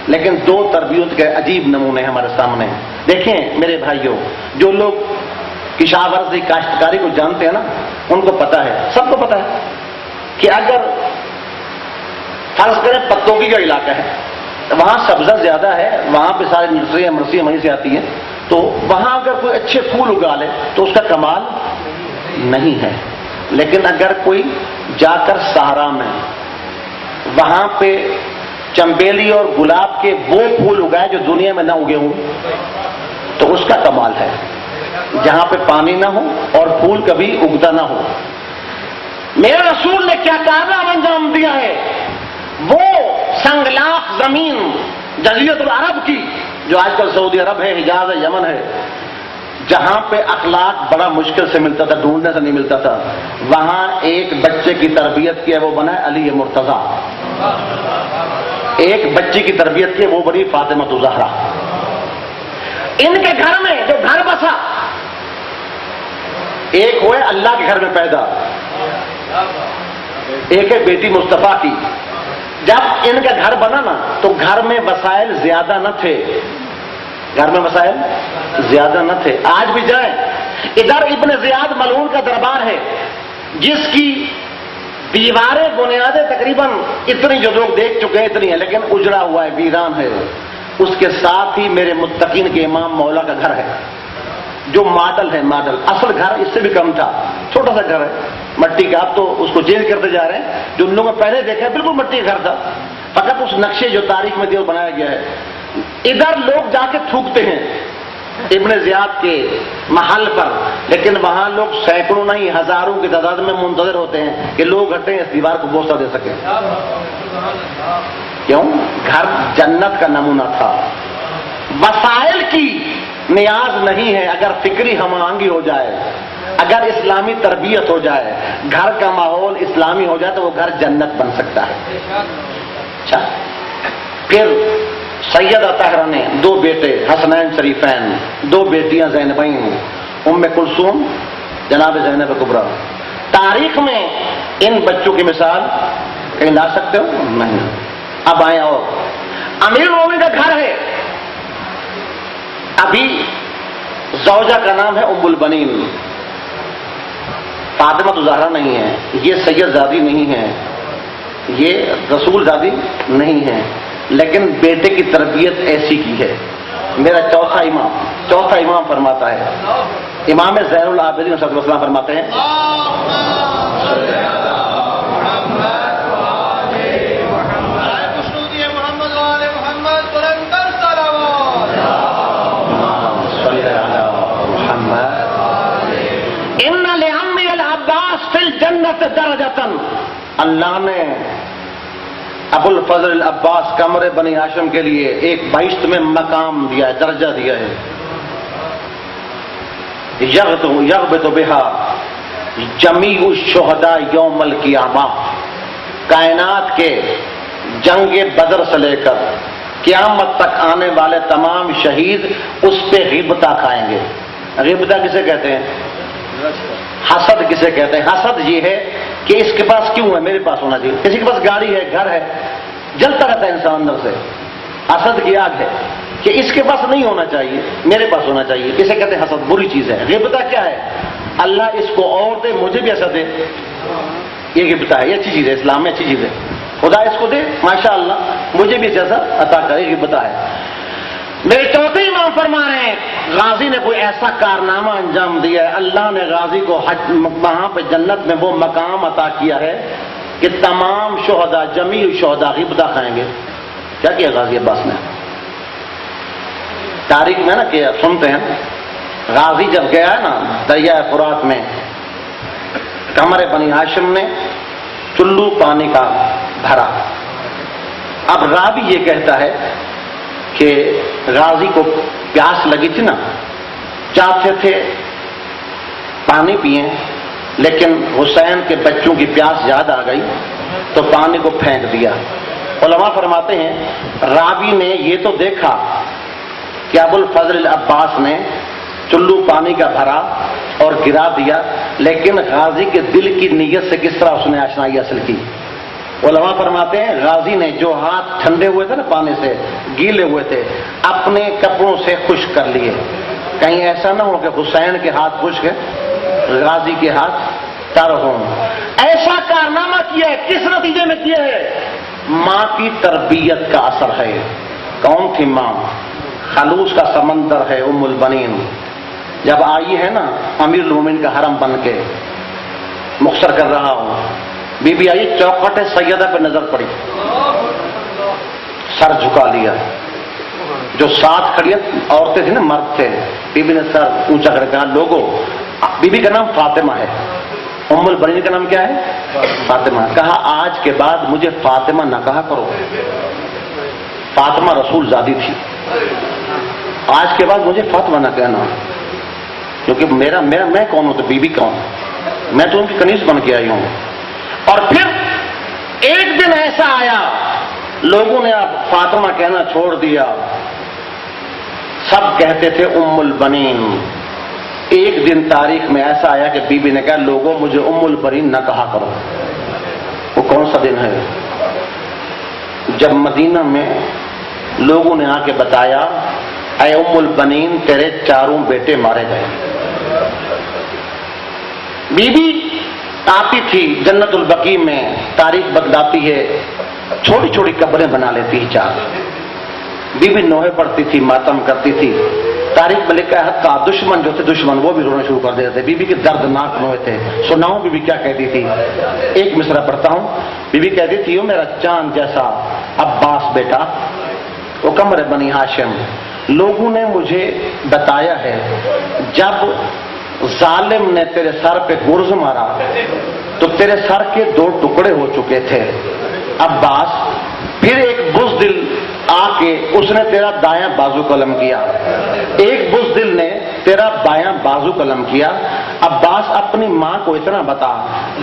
لیکن 2 تربیت کے عجیب نمونے ہمارے سامنے. دیکھیں میرے بھائیوں, جو لوگ کشاورزی کاشتکاری کو جانتے ہیں نا, ان کو پتا ہے, سب کو پتا ہے کہ اگر فرض کریں پتوں کی جو علاقہ ہے, وہاں سبزہ زیادہ ہے, وہاں پہ ساری نرسریاں وہیں سے آتی ہیں, تو وہاں اگر کوئی اچھے پھول اگا لے تو اس کا کمال نہیں ہے. لیکن اگر کوئی جا کر صحرا میں وہاں پہ چمبیلی اور گلاب کے وہ پھول اگائے جو دنیا میں نہ اگے ہوں, تو اس کا کمال ہے. جہاں پہ پانی نہ ہو اور پھول کبھی اگتا نہ ہو. میرے رسول نے کیا کارنامہ انجام دیا ہے, وہ سنگلاخ زمین جزیرۃ العرب کی، جو آج کل سعودی عرب ہے، حجاز ہے، یمن ہے، جہاں پہ اخلاق بڑا مشکل سے ملتا تھا، ڈھونڈنے سے نہیں ملتا تھا، وہاں ایک بچے کی تربیت کی ہے، وہ بنا ہے علی مرتضیٰ۔ ایک بچی کی تربیت کی، وہ بنی فاطمہ الزہرا۔ ان کے گھر میں جو گھر بسا، ایک ہوئے اللہ کے گھر میں پیدا، ایک ہے بیٹی مصطفیٰ کی۔ جب ان کا گھر بنا نا تو گھر میں وسائل زیادہ نہ تھے، گھر میں وسائل زیادہ نہ تھے۔ آج بھی جائیں، ادھر ابن زیاد ملعون کا دربار ہے، جس کی دیواریں بنیادیں تقریباً اتنی جو لوگ دیکھ چکے ہیں اتنی ہیں، لیکن اجڑا ہوا ہے، ویران ہے۔ اس کے ساتھ ہی میرے متقین کے امام مولا کا گھر ہے، جو ماڈل ہے، ماڈل۔ اصل گھر اس سے بھی کم تھا، چھوٹا سا گھر ہے مٹی کا، اب تو اس کو چینج کرتے جا رہے ہیں۔ جو ان لوگوں نے پہلے دیکھا ہے بالکل مٹی کا گھر تھا، فقط اس نقشے جو تاریخ میں دیا بنایا گیا ہے۔ ادھر لوگ جا کے تھوکتے ہیں ابن زیاد کے محل پر، لیکن وہاں لوگ سینکڑوں نہیں ہزاروں کی تعداد میں منتظر ہوتے ہیں کہ لوگ ہٹیں، اس دیوار کو بوسہ دے سکیں۔ کیوں؟ گھر جنت کا نمونہ تھا۔ وسائل کی نیاز نہیں ہے، اگر فکری ہم آہنگی ہو جائے، اگر اسلامی تربیت ہو جائے، گھر کا ماحول اسلامی ہو جائے تو وہ گھر جنت بن سکتا ہے۔ اچھا، پھر سیدہ طاہرہ نے دو بیٹے حسنین شریفین، دو بیٹیاں زینبین، ام کلثوم، جناب زینب کبریٰ۔ تاریخ میں ان بچوں کی مثال کہیں لا سکتے ہو؟ نہیں۔ اب آئیں، اور امیر المومنین کا گھر ہے، ابھی زوجہ کا نام ہے ام البنین، فاطمہ الزہرا نہیں ہے، یہ سید زادی نہیں ہے، یہ رسول زادی نہیں ہے، لیکن بیٹے کی تربیت ایسی کی ہے۔ میرا چوتھا امام فرماتا ہے، امام زین العابدین صلی اللہ علیہ وسلم فرماتے ہیں، ان لعمی العباس فی الجنت درجۃ، اللہ نے ابو الفضل العباس قمر بنی ہاشم کے لیے ایک بہشت میں مقام دیا ہے، درجہ دیا ہے۔ یغبط بہا جمیع الشہداء یوم القیامہ، کائنات کے جنگ بدر سے لے کر قیامت تک آنے والے تمام شہید اس پہ غیبتہ کھائیں گے۔ غیبتہ کسے کہتے ہیں؟ حسد کسے کہتے ہیں؟ حسد یہ ہے کہ اس کے پاس کیوں ہے، میرے پاس ہونا چاہیے۔ کسی کے پاس گاڑی ہے، گھر ہے، جلتا رہتا ہے انسان اندر سے، حسد کی آگ ہے کہ اس کے پاس نہیں ہونا چاہیے، میرے پاس ہونا چاہیے۔ کسے کہتے ہیں؟ حسد بری چیز ہے۔ غیبتہ کیا ہے؟ اللہ اس کو اور دے، مجھے بھی ایسا دے، یہ غیبتہ ہے، یہ اچھی چیز ہے، اسلام میں اچھی چیز ہے۔ خدا اس کو دے، ماشاءاللہ، مجھے بھی ایسا عطا کرے، یہ غیبتہ ہے۔ میرے چوتھے امام فرما رہے ہیں، غازی نے کوئی ایسا کارنامہ انجام دیا ہے، اللہ نے غازی کو وہاں پہ جنت میں وہ مقام عطا کیا ہے کہ تمام شہداء، جمیع شہداء غیبتہ کھائیں گے۔ کیا کیا غازی عباس نے؟ تاریخ میں نا کہ سنتے ہیں، غازی جب گیا ہے نا دریائے فرات میں، قمر بنی ہاشم نے چلو پانی کا بھرا۔ اب راوی یہ کہتا ہے کہ غازی کو پیاس لگی تھی نا، چاہتے تھے پانی پئیں، لیکن حسین کے بچوں کی پیاس زیادہ آ گئی تو پانی کو پھینک دیا۔ علماء فرماتے ہیں راوی نے یہ تو دیکھا کہ ابو الفضل العباس نے چلو پانی کا بھرا اور گرا دیا، لیکن غازی کے دل کی نیت سے کس طرح اس نے آشنائی حاصل کی؟ علماء فرماتے ہیں غازی نے جو ہاتھ ٹھنڈے ہوئے تھے نا، پانی سے گیلے ہوئے تھے، اپنے کپڑوں سے خشک کر لیے، کہیں ایسا نہ ہو کہ حسین کے ہاتھ خشک ہے، غازی کے ہاتھ تر ہوں۔ ایسا کارنامہ کیا ہے، کس نتیجے میں کیا ہے؟ ماں کی تربیت کا اثر ہے۔ کون تھی ماں؟ خلوص کا سمندر ہے ام البنین۔ جب آئی ہے نا امیر المومنین کا حرم بن کے، مختصر کر رہا ہوں، بی بی آئی چوکھٹ سیدہ پہ نظر پڑی، سر جھکا لیا۔ جو ساتھ کھڑی عورتیں تھیں نا، مرد تھے، بی بی نے سر اونچا کر کہا، لوگوں، بی بی کا نام فاطمہ ہے، ام البنین کا نام کیا ہے؟ فاطمہ۔ کہا آج کے بعد مجھے فاطمہ نہ کہا کرو، فاطمہ رسول زادی تھی. آج کے بعد مجھے فاطمہ نہ کہنا، کیونکہ میں کون ہوں تو بی بی کون؟ میں تو ان کی کنیز بن کے آئی ہوں. اور پھر ایک دن ایسا آیا، لوگوں نے اب فاطمہ کہنا چھوڑ دیا، سب کہتے تھے ام البنین. ایک دن تاریخ میں ایسا آیا کہ بی بی نے کہا لوگوں مجھے ام البنین نہ کہا کرو. وہ کون سا دن ہے؟ جب مدینہ میں لوگوں نے آ کے بتایا اے ام البنین تیرے چاروں بیٹے مارے گئے. بی بی آتی تھی جنت البقیع میں، تاریخ بتلاتی ہے چھوٹی چھوٹی قبریں بنا لیتی ہی چار. بی بی نوحے پڑھتی تھی، ماتم کرتی تھی. تاریخ میں لکھا ہے حتیٰ دشمن جو تھے دشمن وہ بھی رونا شروع کر دیتے تھے. بی بی کے دردناک نوحے تھے. سناؤں بی بی کیا کہتی تھی؟ ایک مصرع پڑھتا ہوں. بی بی کہتی تھی او میرا چاند جیسا عباس بیٹا، وہ کمر بنی ہاشم، لوگوں نے مجھے بتایا ہے جب ظالم نے تیرے سر پہ گرز مارا تو تیرے سر کے 2 ٹکڑے ہو چکے تھے عباس. پھر ایک بزدل آ کے اس نے تیرا دایاں بازو قلم کیا، ایک بزدل نے تیرا بایاں بازو قلم کیا. عباس اپنی ماں کو اتنا بتا،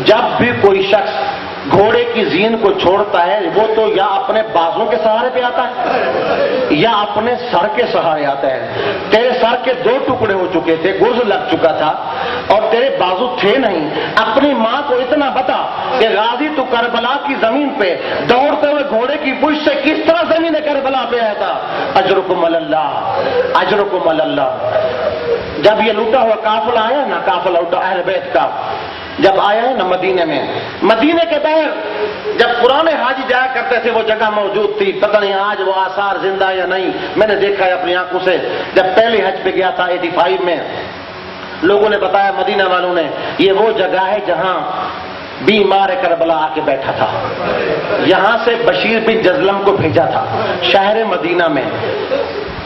جب بھی کوئی شخص گھوڑے کی زین کو چھوڑتا ہے وہ تو یا اپنے بازوں کے سہارے پہ آتا ہے یا اپنے سر کے سہارے آتا ہے. تیرے سر کے 2 ٹکڑے ہو چکے تھے، گرز لگ چکا تھا اور تیرے بازو تھے نہیں. اپنی ماں کو اتنا بتا کہ غازی تو کربلا کی زمین پہ دوڑتے ہوئے گھوڑے کی پشت سے کس طرح زمین کربلا پہ آیا تھا. اجرکم اللہ، اجرکم اللہ. جب یہ لوٹا ہوا قافلہ آیا نا، قافلہ لوٹا اہل بیت کا جب آیا ہے نا مدینے میں، مدینے کے باہر جب پرانے حاجی جایا کرتے تھے وہ جگہ موجود تھی. پتہ نہیں آج وہ آثار زندہ یا نہیں، میں نے دیکھا ہے اپنی آنکھوں سے. جب پہلی حج پہ گیا تھا 85 میں، لوگوں نے بتایا مدینہ والوں نے یہ وہ جگہ ہے جہاں بیمار کربلا آ کے بیٹھا تھا. یہاں سے بشیر بن جزلم کو بھیجا تھا شہر مدینہ میں.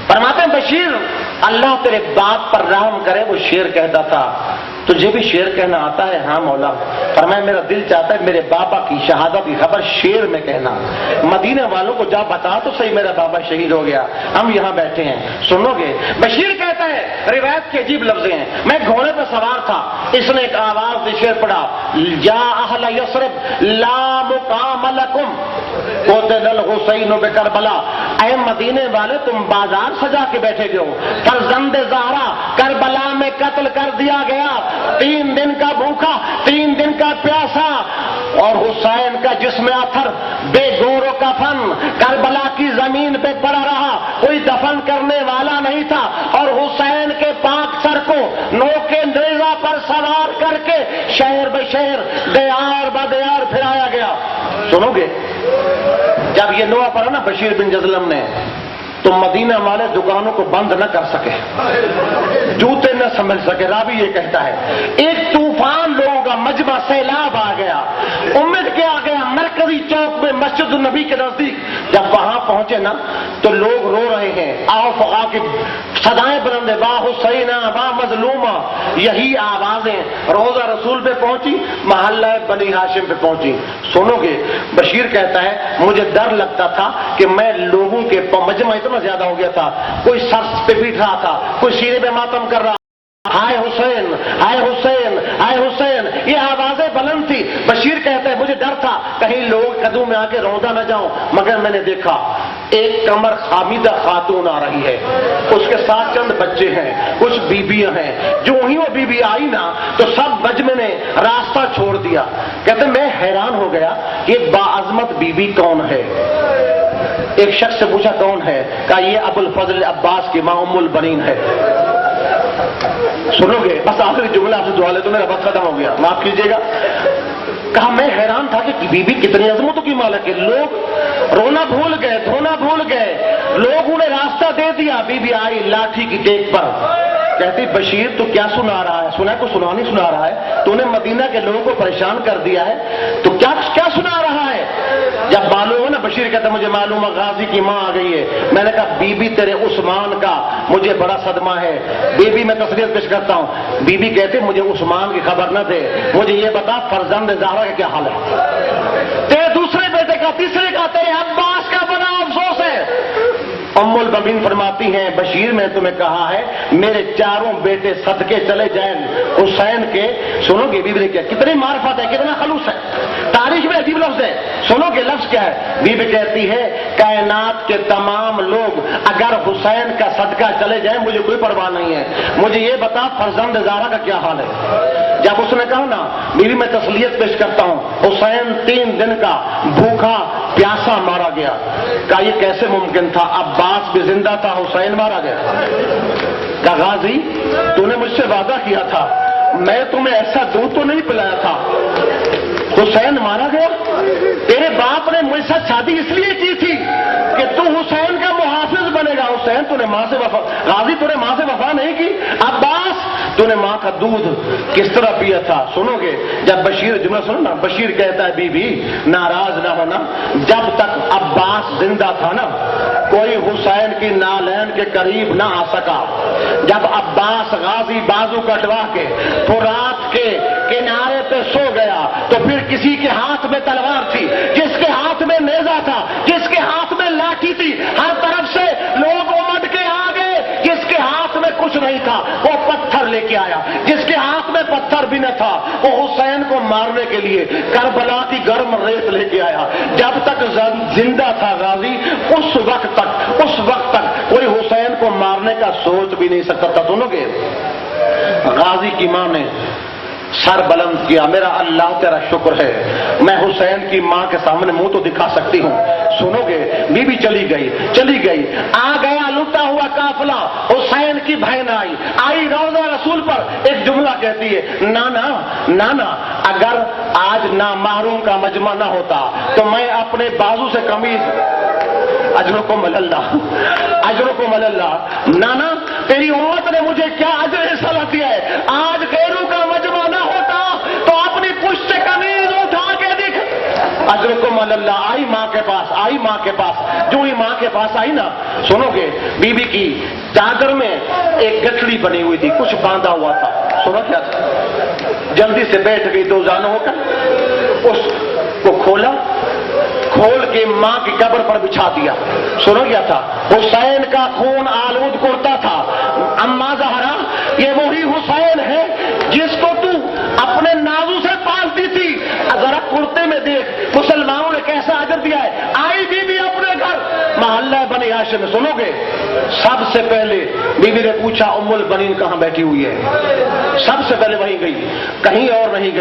فرماتے ہیں بشیر اللہ تیرے باپ پر رحم کرے، وہ شعر کہتا تھا. تجھے بھی شعر کہنا آتا ہے؟ ہاں مولا. فرمایا میرا دل چاہتا ہے میرے بابا کی شہادت کی خبر شعر میں کہنا. مدینہ والوں کو جا بتا تو صحیح میرا بابا شہید ہو گیا، ہم یہاں بیٹھے ہیں، سنو گے؟ بشیر کہتا ہے روایت کے عجیب لفظ ہیں، میں گھوڑے پہ سوار تھا، اس نے ایک آواز سے شعر پڑھا یا اہل یثرب لا مقام لکم قتل الحسین بکربلا. اے مدینے والے تم بازار سجا کے بیٹھے گئے ہو، فرزند زہرا کربلا میں قتل کر دیا گیا، 3 دن کا بھوکا 3 دن کا پیاسا، اور حسین کا جسم اثر بے گور و کفن کربلا کی زمین پہ پڑا رہا، کوئی دفن کرنے والا نہیں تھا. اور حسین کے پاک سر کو نوکے نیزہ پر سوار کر کے شہر بے شہر دیار بدیار پھرایا گیا. سنو گے؟ جب یہ نوحہ پڑھا نا بشیر بن جزلم نے تو مدینہ والے دکانوں کو بند نہ کر سکے، جوتے نہ سنبھل سکے. راوی یہ کہتا ہے ایک طوفان لوگوں کا مجمع سیلاب آ گیا. امید کیا آ گیا مرکزی چوک میں مسجد النبی کے نزدیک. جب وہاں پہنچے نا تو لوگ رو رہے ہیں، آؤ فقا کی صدائیں بلند ہے، با حسینہ با مظلومہ، یہی آوازیں روضہ رسول پہ پہنچی، محلہ بنی ہاشم پہ پہنچی. سنو گے؟ بشیر کہتا ہے مجھے ڈر لگتا تھا کہ میں لوگوں کے مجمع اتنا زیادہ ہو گیا تھا، کوئی سر پہ پیٹ رہا تھا، کوئی سینے پہ ماتم کر رہا، ہائے حسین ہائے حسین ہائے حسین، یہ آوازیں بلند تھی. بشیر کہتا ہے مجھے ڈر تھا کہیں لوگ قدم میں آ کے روندہ نہ جاؤں، مگر میں نے دیکھا ایک کمر خامیدہ خاتون آ رہی ہے، اس کے ساتھ چند بچے ہیں، کچھ بیویاں ہیں. جو ہی وہ بیوی آئی نا تو سب مجمع نے راستہ چھوڑ دیا. کہتے میں حیران ہو گیا یہ باعظمت بیوی کون ہے. ایک شخص سے پوچھا کون ہے؟ کہا یہ ابو الفضل عباس کی ماں ام البنین ہے. سنو گے؟ بس آخری جملہ آپ سے دعا لے تو میرا وقت ختم ہو گیا، معاف کیجیے گا. کہا میں حیران تھا کہ بی بی کتنی عظمتوں کی مالک ہے. لوگ رونا بھول گئے، دھونا بھول گئے، لوگوں نے راستہ دے دیا. بی بی آئی لاٹھی کی ٹیک پر، کہتی بشیر تو کیا سنا رہا ہے؟ سنا کو سنا نہیں سنا رہا ہے، تو نے مدینہ کے لوگوں کو پریشان کر دیا ہے، تو کیا سنا رہا ہے؟ جب معلوم ہو نا، بشیر کہتا مجھے معلوم ہے غازی کی ماں آ گئی ہے. میں نے کہا بی بی تیرے عثمان کا مجھے بڑا صدمہ ہے. بی بی میں تصویر پیش کرتا ہوں. بی بی کہتے مجھے عثمان کی خبر نہ دے، مجھے یہ بتا فرزند زہرا کا کیا حال ہے، تیرے دوسرے بیٹے کا، تیسرے کا، تیرے عباس کا بڑا افسوس ہے. ام المؤمنین فرماتی ہیں بشیر میں تمہیں کہا ہے میرے چاروں بیٹے صدقے چلے جائیں حسین کے. سنو گے بیوی نے کیا کتنی معرفت ہے, کتنا خلوص ہے, تاریخ میں عجیب لفظ ہے. سنو گے لفظ کیا ہے. بیوی کہتی ہے کائنات کے تمام لوگ اگر حسین کا صدقہ چلے جائیں مجھے کوئی پرواہ نہیں ہے, مجھے یہ بتا فرزند زہرا کا کیا حال ہے. جب اس نے کہا نا بیوی میں تسلیت پیش کرتا ہوں, حسین 3 دن کا بھوکا پیاسا مارا گیا. کہا یہ کیسے ممکن تھا, عباس بھی زندہ تھا حسین مارا گیا. کہا غازی تو نے مجھ سے وعدہ کیا تھا, میں تمہیں ایسا دودھ تو نہیں پلایا تھا, حسین مارا گیا. تیرے باپ نے مجھ سے شادی اس لیے کی تھی کہ تو حسین کا محافظ بنے گا. حسین تو نے ماں سے وفا, غازی تو نے ماں سے وفا نہیں کی. عباس تو نے ماں کا دودھ کس طرح پیا تھا. سنو گے جب بشیر جملہ سنو نا, بشیر کہتا ہے بی بی ناراض نہ ہونا, جب تک عباس زندہ تھا نا کوئی حسین کی نالین کے قریب نہ آ سکا. جب عباس غازی بازو کٹوا کے فرات کے کنارے پہ سو گیا تو پھر کسی کے ہاتھ میں تلوار تھی, جس کے ہاتھ میں نیزہ تھا, جس کے ہاتھ میں لاٹھی تھی, ہر طرف سے لوگ امٹ کے آ گئے. جس کے ہاتھ میں کچھ نہیں تھا وہ پتھر لے کے آیا, جس کے ہاتھ میں پتھر بھی نہ تھا وہ حسین کو مارنے کے لیے کربلا کی گرم ریت لے کے آیا. جب تک زندہ تھا غازی اس وقت تک کوئی حسین کو مارنے کا سوچ بھی نہیں سکتا تھا. سنو گے غازی کی ماں نے سر بلند کیا, میرا اللہ تیرا شکر ہے میں حسین کی ماں کے سامنے منہ تو دکھا سکتی ہوں. سنو گے بی بی چلی گئی, آ گیا لٹا ہوا قافلہ, حسین کی بہن آئی روضہ رسول پر ایک جملہ کہتی ہے نانا اگر آج نامحروم کا مجمع نہ ہوتا تو میں اپنے بازو سے قمیض اجرکم اللہ نانا تیری امت نے مجھے کیا اجر صلاح دیا ہے. آج غیروں کا مجمع نہ ہوتا تو اپنی پشت سے قمیض اٹھا کے دکھ. اجرکم اللہ آئی ماں کے پاس جو ہی ماں کے پاس آئی نا, سنو گے بی بی کی چادر میں ایک گٹھڑی بنی ہوئی تھی, کچھ باندھا ہوا تھا. سنو کیا تھا, جلدی سے بیٹھ گئی 2 جانوں ہو کر, اس کو کھول کے ماں کی قبر پر بچھا دیا. سنو کیا تھا, حسین کا خون آلود کرتا تھا. اما زہرا یہ وہی حسین ہے جس کو تو اپنے نازو سے پالتی تھی, ذرا کرتے میں دیکھ مسلمانوں نے کیسا اجر دیا ہے. آئی بی بی اپنے گھر محلہ بنی ہاشم میں. سنو گے سب سے پہلے بی بی نے پوچھا ام البنین کہاں بیٹھی ہوئی ہے. سب سے پہلے وہیں گئی, کہیں اور نہیں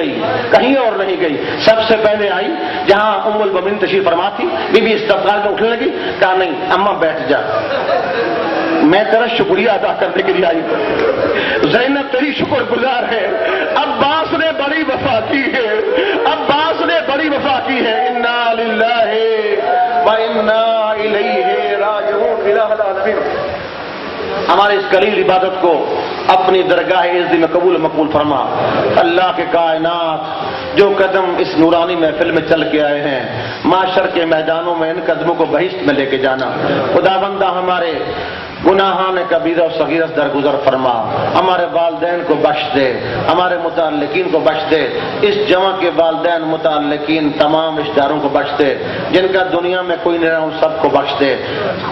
گئی. سب سے پہلے آئی جہاں ام البنین تشریف فرما تھی. بی بی استقبال میں اٹھنے لگی, کہا نہیں اماں بیٹھ جا, میں تیرا شکریہ ادا کرنے کے لیے آئی. زینب تیری شکر گزار ہے, عباس نے بڑی وفا کی ہے, انا للہ و انا الیہ راجعون. الہ العالمین ہمارے اس قلیل عبادت کو اپنی درگاہ عزت میں قبول مقبول فرما. اللہ کے کائنات جو قدم اس نورانی محفل میں چل کے آئے ہیں, معاشر کے میدانوں میں ان قدموں کو بہشت میں لے کے جانا. خداوندہ ہمارے گناہان کبیرہ و صغیرہ درگزر فرما, ہمارے والدین کو بخش دے, ہمارے متعلقین کو بخش دے, اس جمع کے والدین متعلقین تمام رشتہ داروں کو بخش دے, جن کا دنیا میں کوئی نہیں رہا ان سب کو بخش دے.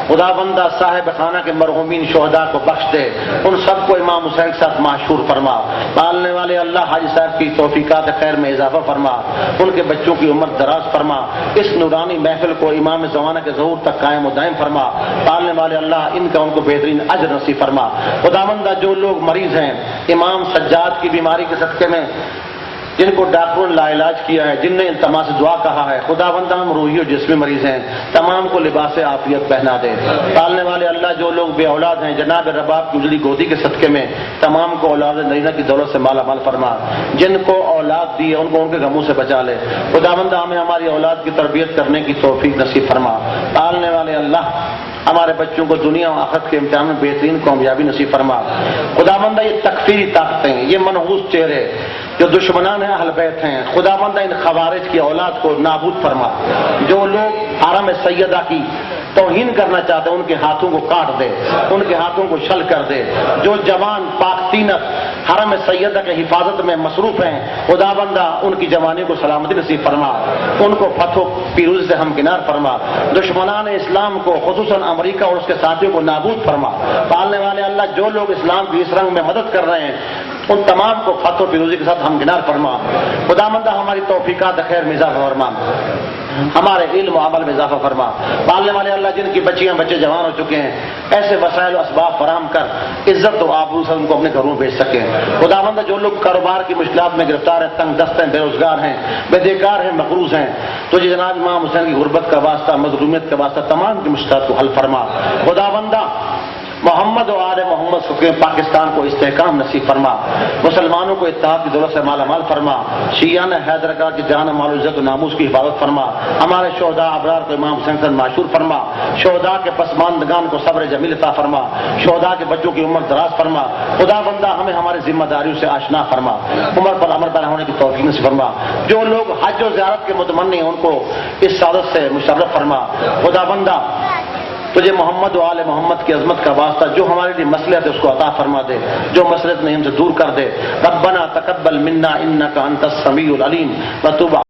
خداوندہ صاحب خانہ کے مرحومین شہداء کو بخش دے, ان سب کو امام حسین کے ساتھ معشور فرما. پالنے والے اللہ حاجی صاحب کی توفیقات خیر میں اضافہ فرما, ان کے بچوں کی عمر دراز فرما. اس نورانی محفل کو امام زمانہ کے ظہور تک قائم و دائم فرما. پالنے والے اللہ ان کا ان کو بہترین اجر نصیب فرما. خداوندہ جو لوگ مریض ہیں امام سجاد کی بیماری کے صدقے میں, جن کو ڈاکٹروں نے لا علاج کیا ہے, جن نے التماس سے دعا کہا ہے, خداوندہ ہم روحی اور جسمی مریض ہیں, تمام کو لباس عافیت پہنا دے. پالنے والے اللہ جو لوگ بے اولاد ہیں جناب رباب کی اجلی گودی کے صدقے میں تمام کو اولاد نرینہ کی دولت سے مالا مال فرما. جن کو اولاد دی ہے ان کو ان کے غموں سے بچا لے. خداوندہ ہمیں ہماری اولاد کی تربیت کرنے کی توفیق نصیب فرما. پالنے والے اللہ ہمارے بچوں کو دنیا و آخرت کے امتحان میں بہترین کامیابی نصیب فرما. خداوندہ یہ تکفیری طاقتیں, یہ منحوس چہرے جو دشمنان ہیں اہل بیت ہیں, خداوندہ ان خوارج کی اولاد کو نابود فرما. جو لوگ حرم سیدہ کی توہین کرنا چاہتے ہیں ان کے ہاتھوں کو کاٹ دے, ان کے ہاتھوں کو چھل کر دے. جو جوان پاک تینت حرم سیدہ کے حفاظت میں مصروف ہیں، خدا بندہ ان کی جوانی کو سلامتی نصیب فرما، ان کو فتح و پیروزی سے ہمکنار فرما، دشمنان اسلام کو خصوصاً امریکہ اور اس کے ساتھیوں کو نابود فرما، پالنے والے اللہ جو لوگ اسلام کی اس رنگ میں مدد کر رہے ہیں ان تمام کو فتح و پیروزی کے ساتھ ہمکنار فرما، خدا بندہ ہماری توفیقات خیر میں اضافہ فرما، ہمارے علم و عمل میں اضافہ فرما، پالنے والے اللہ جن کی بچیاں بچے جوان ہو چکے ہیں ایسے وسائل و اسباب فراہم کر عزت و آبرو سے ان کو اپنے گھروں میں بھیج سکیں، خدا بندہ جو لوگ کاروبار کی مشکلات میں گرفتار ہیں، تنگ دست ہیں، بے روزگار ہیں، بے دیکار ہیں، مقروض ہیں، تو جناب امام حسین کی غربت کا واسطہ، مظلومیت کا واسطہ تمام کی مشکلات کو حل فرما، خدا بندہ محمد و آل محمد سکے پاکستان کو استحکام نصیب فرما، مسلمانوں کو اتحاد کی دولت سے مالا مال فرما، شیعان حیدرآباد کی جان مال و عزت و ناموس کی حفاظت فرما، ہمارے شہداء ابرار کو امام حسین سے معشور فرما، شہداء کے پسماندگان کو صبر جمیل عطا فرما، شہداء کے بچوں کی عمر دراز فرما، خدا بندہ ہمیں ہماری ذمہ داریوں سے آشنا فرما، عمر پر عمل پیدا ہونے کی توفیق نصیب فرما، جو لوگ حج و زیارت کے متمنی ہیں ان کو اس سعادت سے مشرف فرما، خدا بندہ تجھے محمد و آل محمد کی عظمت کا واسطہ جو ہمارے لیے مصلحت ہے اس کو عطا فرما دے، جو مصلحت نہیں ہم سے دور کر دے، ربنا تقبل منا انک انت السمیع العلیم وتب